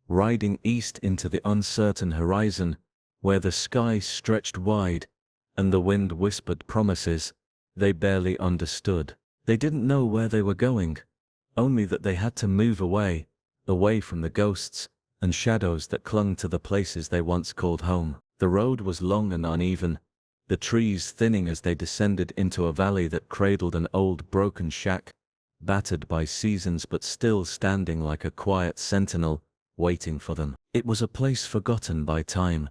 riding east into the uncertain horizon, where the sky stretched wide, and the wind whispered promises they barely understood. They didn't know where they were going, only that they had to move away, away from the ghosts and shadows that clung to the places they once called home. The road was long and uneven, the trees thinning as they descended into a valley that cradled an old broken shack, battered by seasons but still standing like a quiet sentinel, waiting for them. It was a place forgotten by time,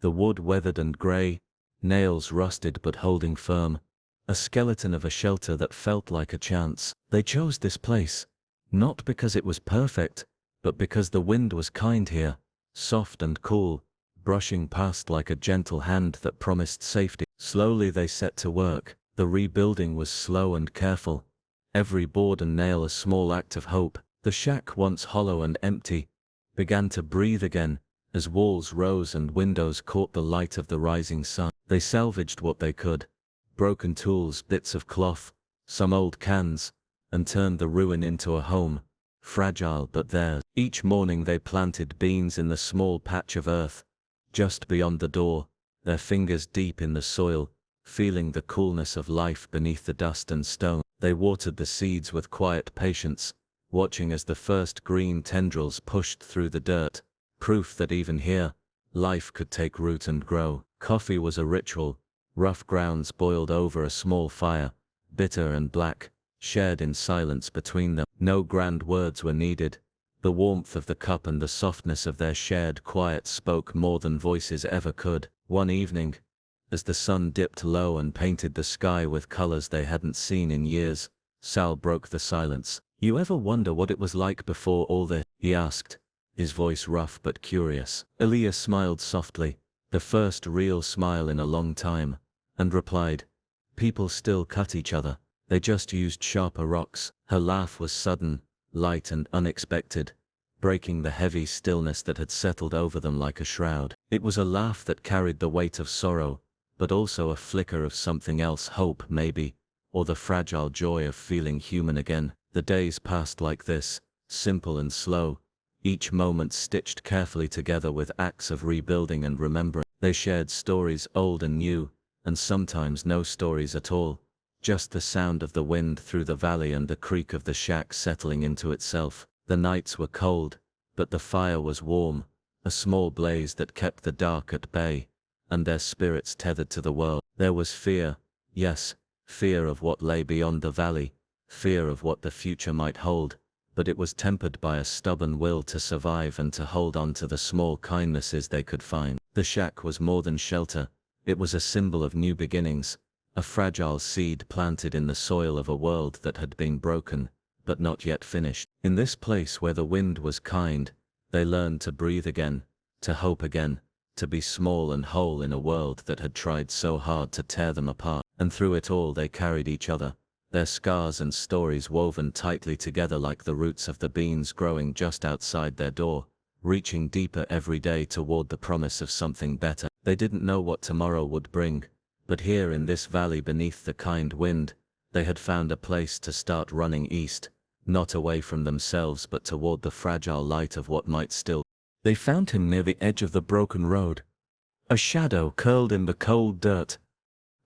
the wood weathered and grey, nails rusted but holding firm, a skeleton of a shelter that felt like a chance. They chose this place, not because it was perfect, but because the wind was kind here, soft and cool, brushing past like a gentle hand that promised safety. Slowly they set to work. The rebuilding was slow and careful, every board and nail a small act of hope. The shack, once hollow and empty, began to breathe again, as walls rose and windows caught the light of the rising sun. They salvaged what they could, broken tools, bits of cloth, some old cans, and turned the ruin into a home, fragile but theirs. Each morning they planted beans in the small patch of earth just beyond the door, their fingers deep in the soil, feeling the coolness of life beneath the dust and stone. They watered the seeds with quiet patience, watching as the first green tendrils pushed through the dirt, proof that even here, life could take root and grow. Coffee was a ritual, rough grounds boiled over a small fire, bitter and black, shared in silence between them. No grand words were needed. The warmth of the cup and the softness of their shared quiet spoke more than voices ever could. One evening, as the sun dipped low and painted the sky with colors they hadn't seen in years, Sal broke the silence. "You ever wonder what it was like before all this?" he asked, his voice rough but curious. Aaliyah smiled softly, the first real smile in a long time, and replied, "People still cut each other, they just used sharper rocks." Her laugh was sudden, light and unexpected, breaking the heavy stillness that had settled over them like a shroud. It was a laugh that carried the weight of sorrow, but also a flicker of something else, hope maybe, or the fragile joy of feeling human again. The days passed like this, simple and slow, each moment stitched carefully together with acts of rebuilding and remembering. They shared stories old and new, and sometimes no stories at all, just the sound of the wind through the valley and the creak of the shack settling into itself. The nights were cold, but the fire was warm, a small blaze that kept the dark at bay, and their spirits tethered to the world. There was fear, yes, fear of what lay beyond the valley, fear of what the future might hold, but it was tempered by a stubborn will to survive and to hold on to the small kindnesses they could find. The shack was more than shelter, it was a symbol of new beginnings, a fragile seed planted in the soil of a world that had been broken, but not yet finished. In this place where the wind was kind, they learned to breathe again, to hope again, to be small and whole in a world that had tried so hard to tear them apart. And through it all they carried each other, their scars and stories woven tightly together like the roots of the beans growing just outside their door, reaching deeper every day toward the promise of something better. They didn't know what tomorrow would bring, but here in this valley beneath the kind wind, they had found a place to start running east, not away from themselves but toward the fragile light of what might still. They found him near the edge of the broken road, a shadow curled in the cold dirt,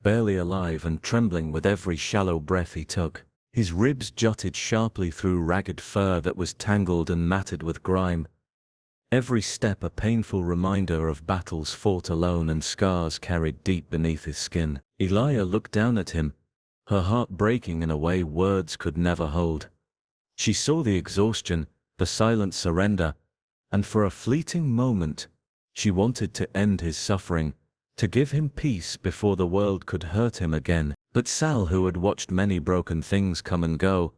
barely alive and trembling with every shallow breath he took. His ribs jutted sharply through ragged fur that was tangled and matted with grime. Every step a painful reminder of battles fought alone and scars carried deep beneath his skin. Elia looked down at him, her heart breaking in a way words could never hold. She saw the exhaustion, the silent surrender, and for a fleeting moment, she wanted to end his suffering, to give him peace before the world could hurt him again. But Sal, who had watched many broken things come and go,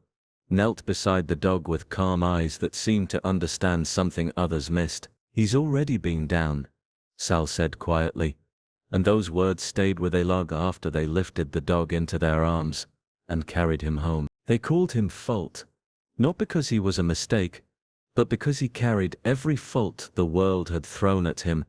knelt beside the dog with calm eyes that seemed to understand something others missed. "He's already been down," Sal said quietly, and those words stayed with Elog after they lifted the dog into their arms and carried him home. They called him Fault, not because he was a mistake, but because he carried every fault the world had thrown at him,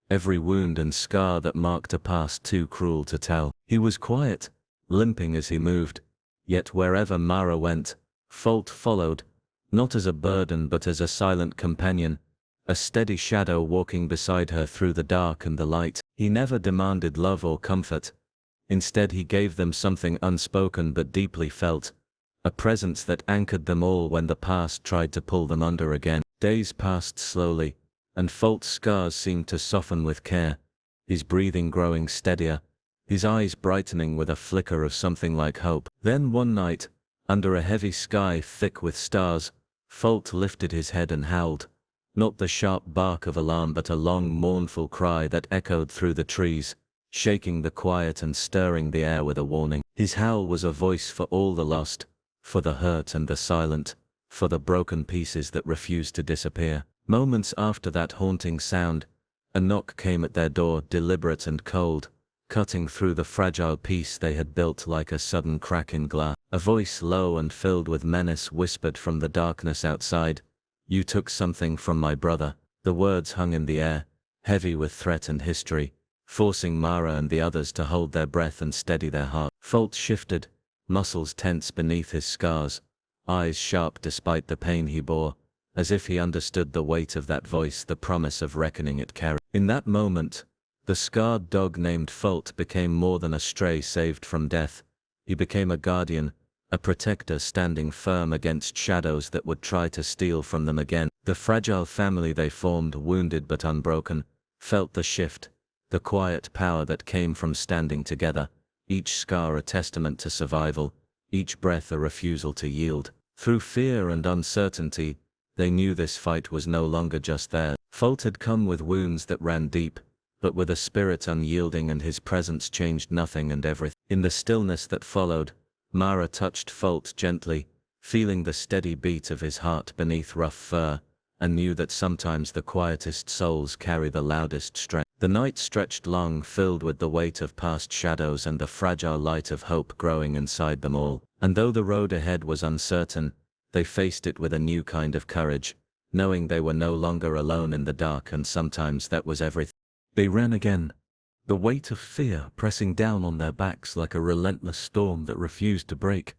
every wound and scar that marked a past too cruel to tell. He was quiet, limping as he moved, yet wherever Mara went, Fault followed, not as a burden but as a silent companion, a steady shadow walking beside her through the dark and the light. He never demanded love or comfort. Instead he gave them something unspoken but deeply felt, a presence that anchored them all when the past tried to pull them under again. Days passed slowly, and Fault's scars seemed to soften with care, his breathing growing steadier, his eyes brightening with a flicker of something like hope. Then one night, under a heavy sky thick with stars, Fault lifted his head and howled, not the sharp bark of alarm but a long mournful cry that echoed through the trees, shaking the quiet and stirring the air with a warning. His howl was a voice for all the lost, for the hurt and the silent, for the broken pieces that refused to disappear. Moments after that haunting sound, a knock came at their door, deliberate and cold, cutting through the fragile peace they had built like a sudden crack in glass. A voice low and filled with menace whispered from the darkness outside, "You took something from my brother." The words hung in the air, heavy with threat and history, forcing Mara and the others to hold their breath and steady their heart. Fault shifted, muscles tense beneath his scars, eyes sharp despite the pain he bore, as if he understood the weight of that voice, the promise of reckoning it carried. In that moment, the scarred dog named Fault became more than a stray saved from death. He became a guardian, a protector standing firm against shadows that would try to steal from them again. The fragile family they formed, wounded but unbroken, felt the shift, the quiet power that came from standing together, each scar a testament to survival, each breath a refusal to yield. Through fear and uncertainty, they knew this fight was no longer just theirs. Fault had come with wounds that ran deep, but with a spirit unyielding, and his presence changed nothing and everything. In the stillness that followed, Mara touched Fault gently, feeling the steady beat of his heart beneath rough fur, and knew that sometimes the quietest souls carry the loudest strength. The night stretched long, filled with the weight of past shadows and the fragile light of hope growing inside them all. And though the road ahead was uncertain, they faced it with a new kind of courage, knowing they were no longer alone in the dark, and sometimes that was everything. They ran again, the weight of fear pressing down on their backs like a relentless storm that refused to break.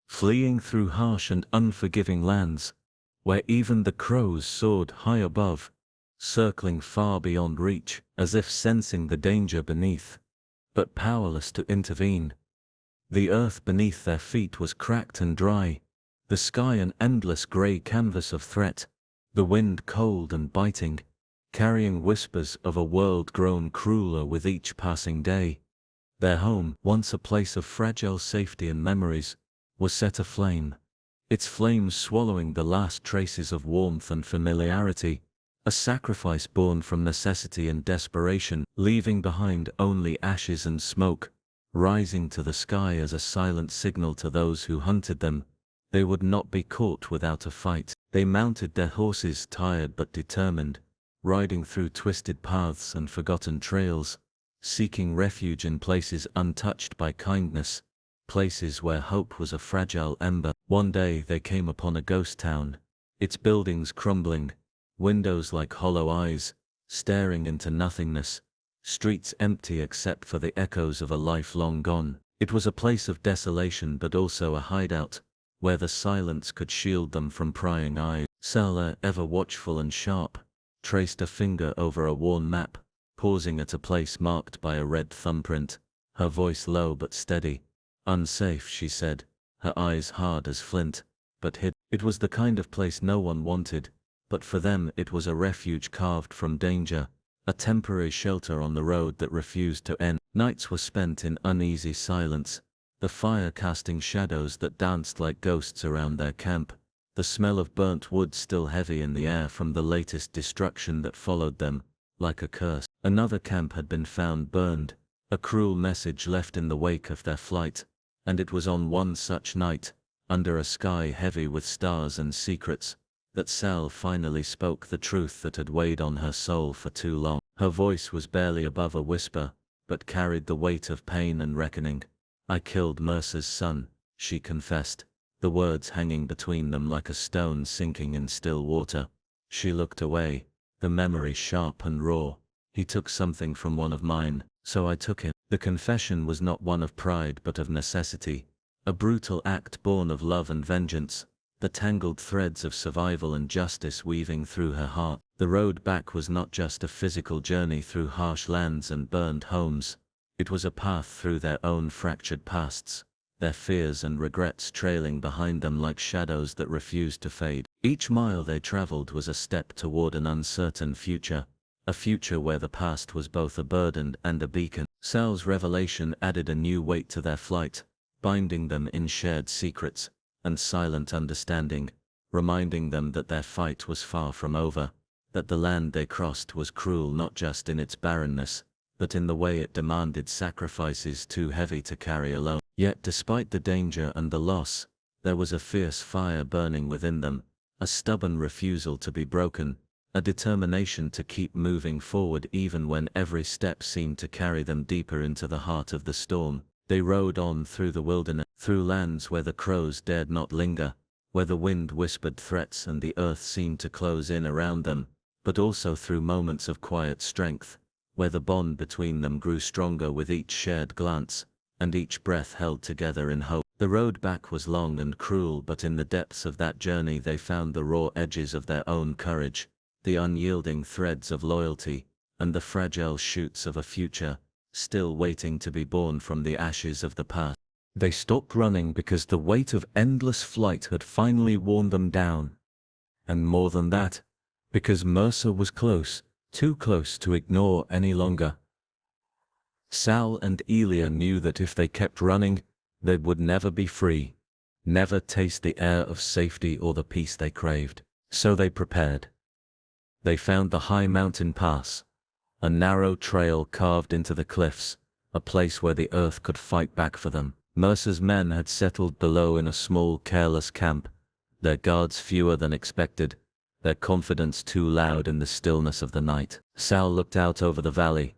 Fleeing through harsh and unforgiving lands, where even the crows soared high above, circling far beyond reach, as if sensing the danger beneath, but powerless to intervene. The earth beneath their feet was cracked and dry, the sky an endless grey canvas of threat, the wind cold and biting, carrying whispers of a world grown crueler with each passing day. Their home, once a place of fragile safety and memories, was set aflame, its flames swallowing the last traces of warmth and familiarity, a sacrifice born from necessity and desperation, leaving behind only ashes and smoke, rising to the sky as a silent signal to those who hunted them. They would not be caught without a fight. They mounted their horses, tired but determined, riding through twisted paths and forgotten trails, seeking refuge in places untouched by kindness, places where hope was a fragile ember. One day they came upon a ghost town, its buildings crumbling, windows like hollow eyes, staring into nothingness, streets empty except for the echoes of a life long gone. It was a place of desolation but also a hideout, where the silence could shield them from prying eyes. Sal, ever watchful and sharp, traced a finger over a worn map, pausing at a place marked by a red thumbprint, her voice low but steady. "Unsafe," she said, her eyes hard as flint, but hid. It was the kind of place no one wanted, but for them it was a refuge carved from danger, a temporary shelter on the road that refused to end. Nights were spent in uneasy silence, the fire casting shadows that danced like ghosts around their camp, the smell of burnt wood still heavy in the air from the latest destruction that followed them, like a curse. Another camp had been found burned, a cruel message left in the wake of their flight, and it was on one such night, under a sky heavy with stars and secrets, that Sal finally spoke the truth that had weighed on her soul for too long. Her voice was barely above a whisper, but carried the weight of pain and reckoning. "I killed Mercer's son," she confessed, the words hanging between them like a stone sinking in still water. She looked away, the memory sharp and raw. "He took something from one of mine, so I took him." The confession was not one of pride but of necessity, a brutal act born of love and vengeance, the tangled threads of survival and justice weaving through her heart. The road back was not just a physical journey through harsh lands and burned homes, it was a path through their own fractured pasts, their fears and regrets trailing behind them like shadows that refused to fade. Each mile they traveled was a step toward an uncertain future, a future where the past was both a burden and a beacon. Sal's revelation added a new weight to their flight, binding them in shared secrets and silent understanding, reminding them that their fight was far from over, that the land they crossed was cruel not just in its barrenness, but in the way it demanded sacrifices too heavy to carry alone. Yet despite the danger and the loss, there was a fierce fire burning within them, a stubborn refusal to be broken, a determination to keep moving forward even when every step seemed to carry them deeper into the heart of the storm. They rode on through the wilderness, through lands where the crows dared not linger, where the wind whispered threats and the earth seemed to close in around them, but also through moments of quiet strength, where the bond between them grew stronger with each shared glance, and each breath held together in hope. The road back was long and cruel, but in the depths of that journey they found the raw edges of their own courage, the unyielding threads of loyalty, and the fragile shoots of a future, still waiting to be born from the ashes of the past. They stopped running because the weight of endless flight had finally worn them down. And more than that, because Mercer was close, too close to ignore any longer. Sal and Elia knew that if they kept running, they would never be free, never taste the air of safety or the peace they craved. So they prepared. They found the high mountain pass, a narrow trail carved into the cliffs, a place where the earth could fight back for them. Mercer's men had settled below in a small, careless camp, their guards fewer than expected, their confidence too loud in the stillness of the night. Sal looked out over the valley,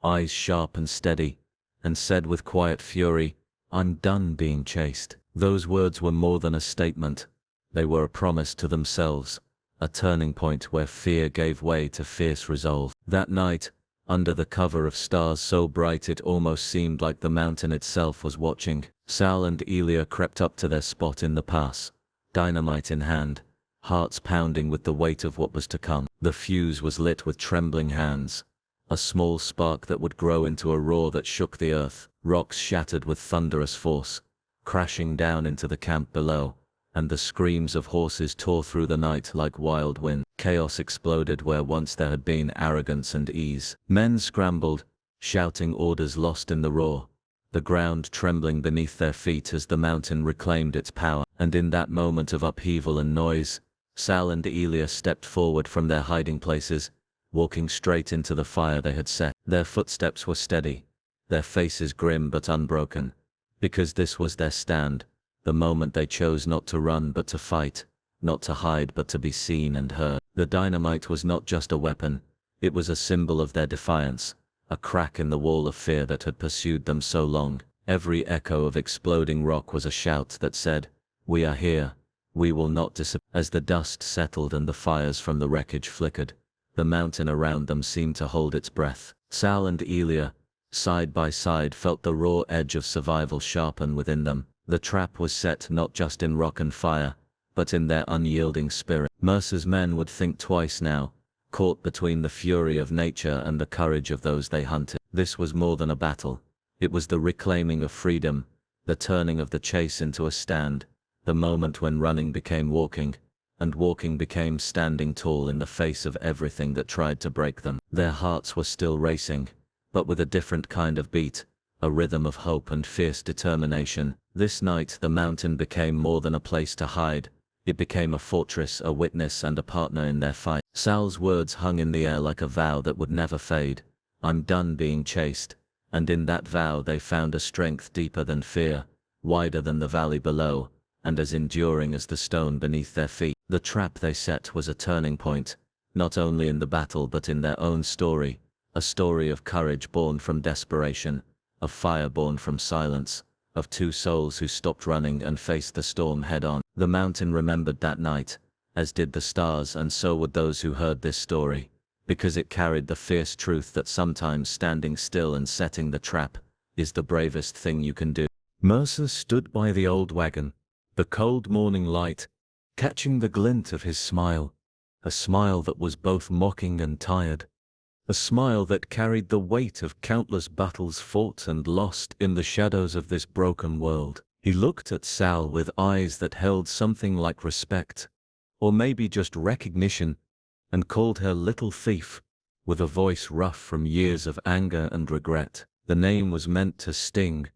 eyes sharp and steady, and said with quiet fury, "I'm done being chased." Those words were more than a statement. They were a promise to themselves, a turning point where fear gave way to fierce resolve. That night, under the cover of stars so bright it almost seemed like the mountain itself was watching, Sal and Elia crept up to their spot in the pass, dynamite in hand, hearts pounding with the weight of what was to come. The fuse was lit with trembling hands, a small spark that would grow into a roar that shook the earth. Rocks shattered with thunderous force, crashing down into the camp below, and the screams of horses tore through the night like wild wind. Chaos exploded where once there had been arrogance and ease. Men scrambled, shouting orders lost in the roar, the ground trembling beneath their feet as the mountain reclaimed its power. And in that moment of upheaval and noise, Sal and Elia stepped forward from their hiding places, walking straight into the fire they had set. Their footsteps were steady, their faces grim but unbroken, because this was their stand, the moment they chose not to run but to fight, not to hide but to be seen and heard. The dynamite was not just a weapon, it was a symbol of their defiance, a crack in the wall of fear that had pursued them so long. Every echo of exploding rock was a shout that said, "We are here, we will not disappear." As the dust settled and the fires from the wreckage flickered, the mountain around them seemed to hold its breath. Sal and Elia, side by side, felt the raw edge of survival sharpen within them. The trap was set not just in rock and fire, but in their unyielding spirit. Mercer's men would think twice now, caught between the fury of nature and the courage of those they hunted. This was more than a battle. It was the reclaiming of freedom, the turning of the chase into a stand, the moment when running became walking, and walking became standing tall in the face of everything that tried to break them. Their hearts were still racing, but with a different kind of beat, a rhythm of hope and fierce determination. This night the mountain became more than a place to hide. It became a fortress, a witness, and a partner in their fight. Sal's words hung in the air like a vow that would never fade. "I'm done being chased." And in that vow they found a strength deeper than fear, wider than the valley below, and as enduring as the stone beneath their feet. The trap they set was a turning point, not only in the battle but in their own story, a story of courage born from desperation, of fire born from silence, of two souls who stopped running and faced the storm head-on. The mountain remembered that night, as did the stars, and so would those who heard this story, because it carried the fierce truth that sometimes standing still and setting the trap is the bravest thing you can do. Mercer stood by the old wagon, the cold morning light, catching the glint of his smile, a smile that was both mocking and tired, a smile that carried the weight of countless battles fought and lost in the shadows of this broken world. He looked at Sal with eyes that held something like respect, or maybe just recognition, and called her little thief, with a voice rough from years of anger and regret. The name was meant to sting,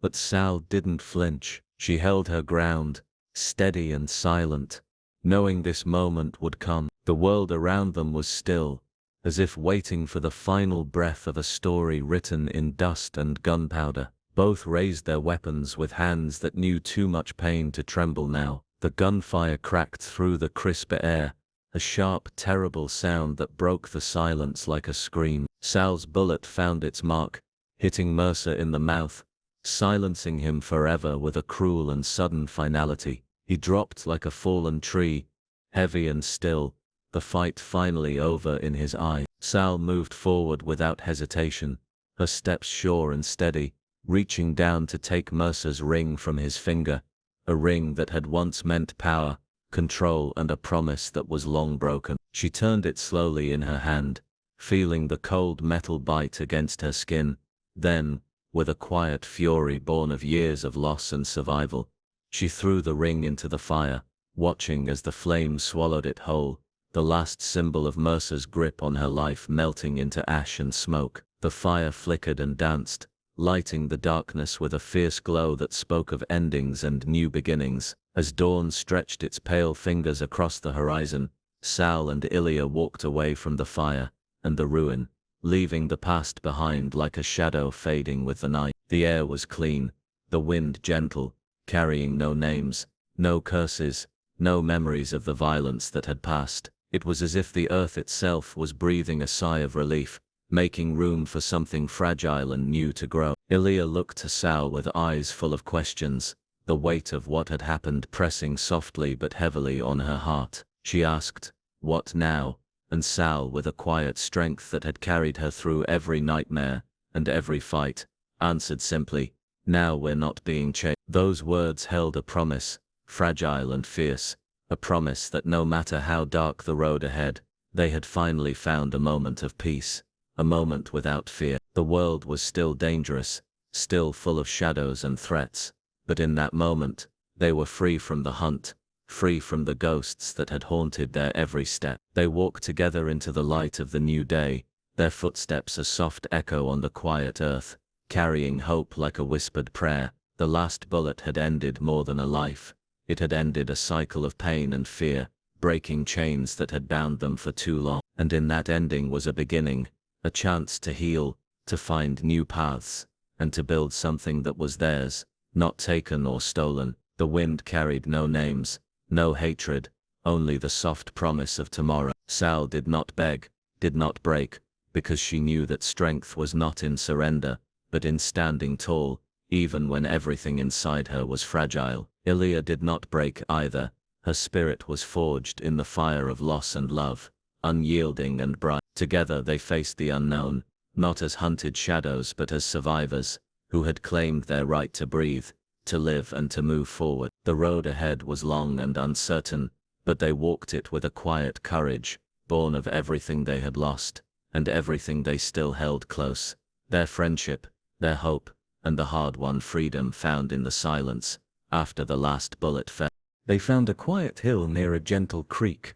but Sal didn't flinch. She held her ground, steady and silent, knowing this moment would come. The world around them was still, as if waiting for the final breath of a story written in dust and gunpowder. Both raised their weapons with hands that knew too much pain to tremble now. The gunfire cracked through the crisp air, a sharp, terrible sound that broke the silence like a scream. Sal's bullet found its mark, hitting Mercer in the mouth, silencing him forever with a cruel and sudden finality. He dropped like a fallen tree, heavy and still, the fight finally over in his eyes. Sal moved forward without hesitation, her steps sure and steady, reaching down to take Mercer's ring from his finger, a ring that had once meant power, control, and a promise that was long broken. She turned it slowly in her hand, feeling the cold metal bite against her skin. Then, with a quiet fury born of years of loss and survival, she threw the ring into the fire, watching as the flames swallowed it whole, the last symbol of Mercer's grip on her life melting into ash and smoke. The fire flickered and danced, lighting the darkness with a fierce glow that spoke of endings and new beginnings. As dawn stretched its pale fingers across the horizon, Sal and Ilya walked away from the fire and the ruin, leaving the past behind like a shadow fading with the night. The air was clean, the wind gentle, carrying no names, no curses, no memories of the violence that had passed. It was as if the earth itself was breathing a sigh of relief, making room for something fragile and new to grow. Ilya looked to Sal with eyes full of questions, the weight of what had happened pressing softly but heavily on her heart. She asked, "What now?" And Sal, with a quiet strength that had carried her through every nightmare and every fight, answered simply, "Now we're not being chased." Those words held a promise, fragile and fierce, a promise that no matter how dark the road ahead, they had finally found a moment of peace, a moment without fear. The world was still dangerous, still full of shadows and threats, but in that moment, they were free from the hunt, free from the ghosts that had haunted their every step. They walked together into the light of the new day, their footsteps a soft echo on the quiet earth, carrying hope like a whispered prayer. The last bullet had ended more than a life. It had ended a cycle of pain and fear, breaking chains that had bound them for too long. And in that ending was a beginning, a chance to heal, to find new paths, and to build something that was theirs, not taken or stolen. The wind carried no names, no hatred, only the soft promise of tomorrow. Sal did not beg, did not break, because she knew that strength was not in surrender, but in standing tall, even when everything inside her was fragile. Ilya did not break either. Her spirit was forged in the fire of loss and love, unyielding and bright. Together they faced the unknown, not as hunted shadows but as survivors, who had claimed their right to breathe, to live and to move forward. The road ahead was long and uncertain, but they walked it with a quiet courage, born of everything they had lost, and everything they still held close, their friendship, their hope, and the hard-won freedom found in the silence, after the last bullet fell. They found a quiet hill near a gentle creek,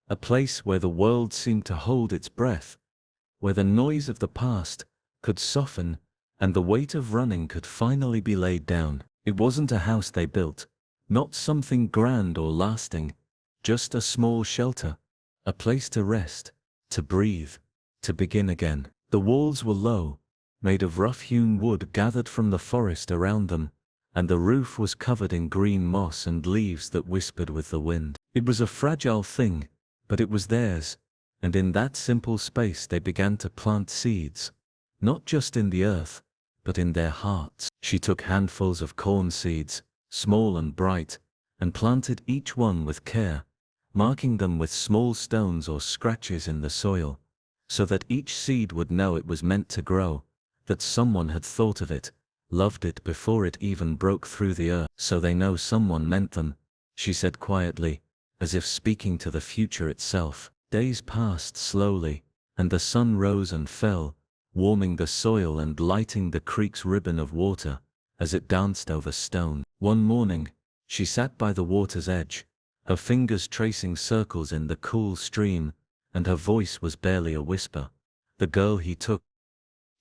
a place where the world seemed to hold its breath, where the noise of the past could soften, and the weight of running could finally be laid down. It wasn't a house they built, not something grand or lasting, just a small shelter, a place to rest, to breathe, to begin again. The walls were low, made of rough-hewn wood gathered from the forest around them, and the roof was covered in green moss and leaves that whispered with the wind. It was a fragile thing, but it was theirs, and in that simple space they began to plant seeds, not just in the earth, but in their hearts. She took handfuls of corn seeds, small and bright, and planted each one with care, marking them with small stones or scratches in the soil, so that each seed would know it was meant to grow, that someone had thought of it, loved it before it even broke through the earth. So they know someone meant them, she said quietly, as if speaking to the future itself. Days passed slowly, and the sun rose and fell, warming the soil and lighting the creek's ribbon of water as it danced over stone. One morning, she sat by the water's edge, her fingers tracing circles in the cool stream, and her voice was barely a whisper. "The girl he took.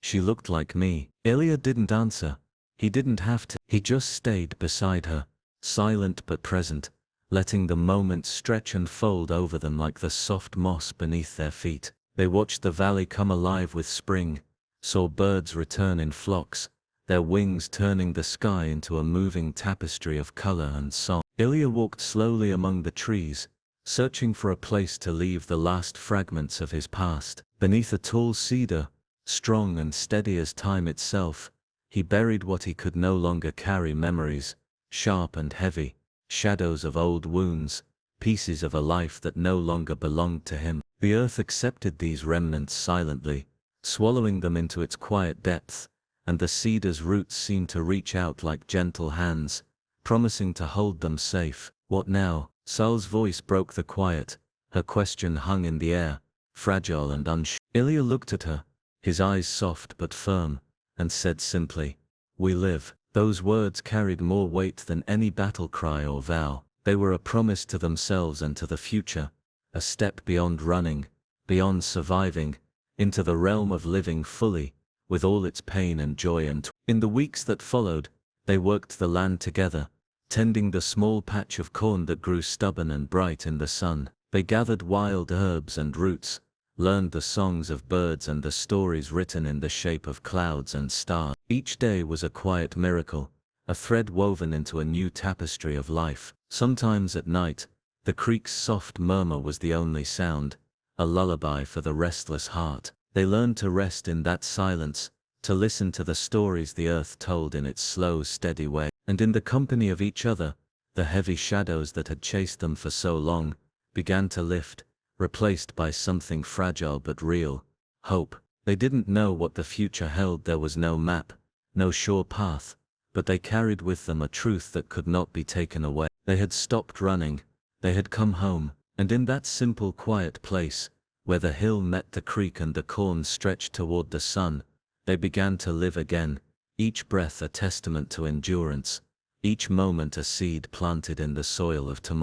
She looked like me." Ilya didn't answer. He didn't have to. He just stayed beside her, silent but present, letting the moments stretch and fold over them like the soft moss beneath their feet. They watched the valley come alive with spring, saw birds return in flocks, their wings turning the sky into a moving tapestry of color and song. Ilya walked slowly among the trees, searching for a place to leave the last fragments of his past. Beneath a tall cedar, strong and steady as time itself, he buried what he could no longer carry: memories, sharp and heavy, shadows of old wounds, pieces of a life that no longer belonged to him. The earth accepted these remnants silently, swallowing them into its quiet depths, and the cedar's roots seemed to reach out like gentle hands, promising to hold them safe. "What now?" Sal's voice broke the quiet. Her question hung in the air, fragile and unsure. Ilya looked at her, his eyes soft but firm, and said simply, "We live." Those words carried more weight than any battle cry or vow. They were a promise to themselves and to the future, a step beyond running, beyond surviving, into the realm of living fully, with all its pain and joy. And in the weeks that followed, they worked the land together, tending the small patch of corn that grew stubborn and bright in the sun. They gathered wild herbs and roots, learned the songs of birds and the stories written in the shape of clouds and stars. Each day was a quiet miracle, a thread woven into a new tapestry of life. Sometimes at night, the creek's soft murmur was the only sound, a lullaby for the restless heart. They learned to rest in that silence, to listen to the stories the earth told in its slow, steady way. And in the company of each other, the heavy shadows that had chased them for so long began to lift, replaced by something fragile but real: hope. They didn't know what the future held. There was no map, no sure path, but they carried with them a truth that could not be taken away. They had stopped running, they had come home, and in that simple quiet place, where the hill met the creek and the corn stretched toward the sun, they began to live again, each breath a testament to endurance, each moment a seed planted in the soil of tomorrow.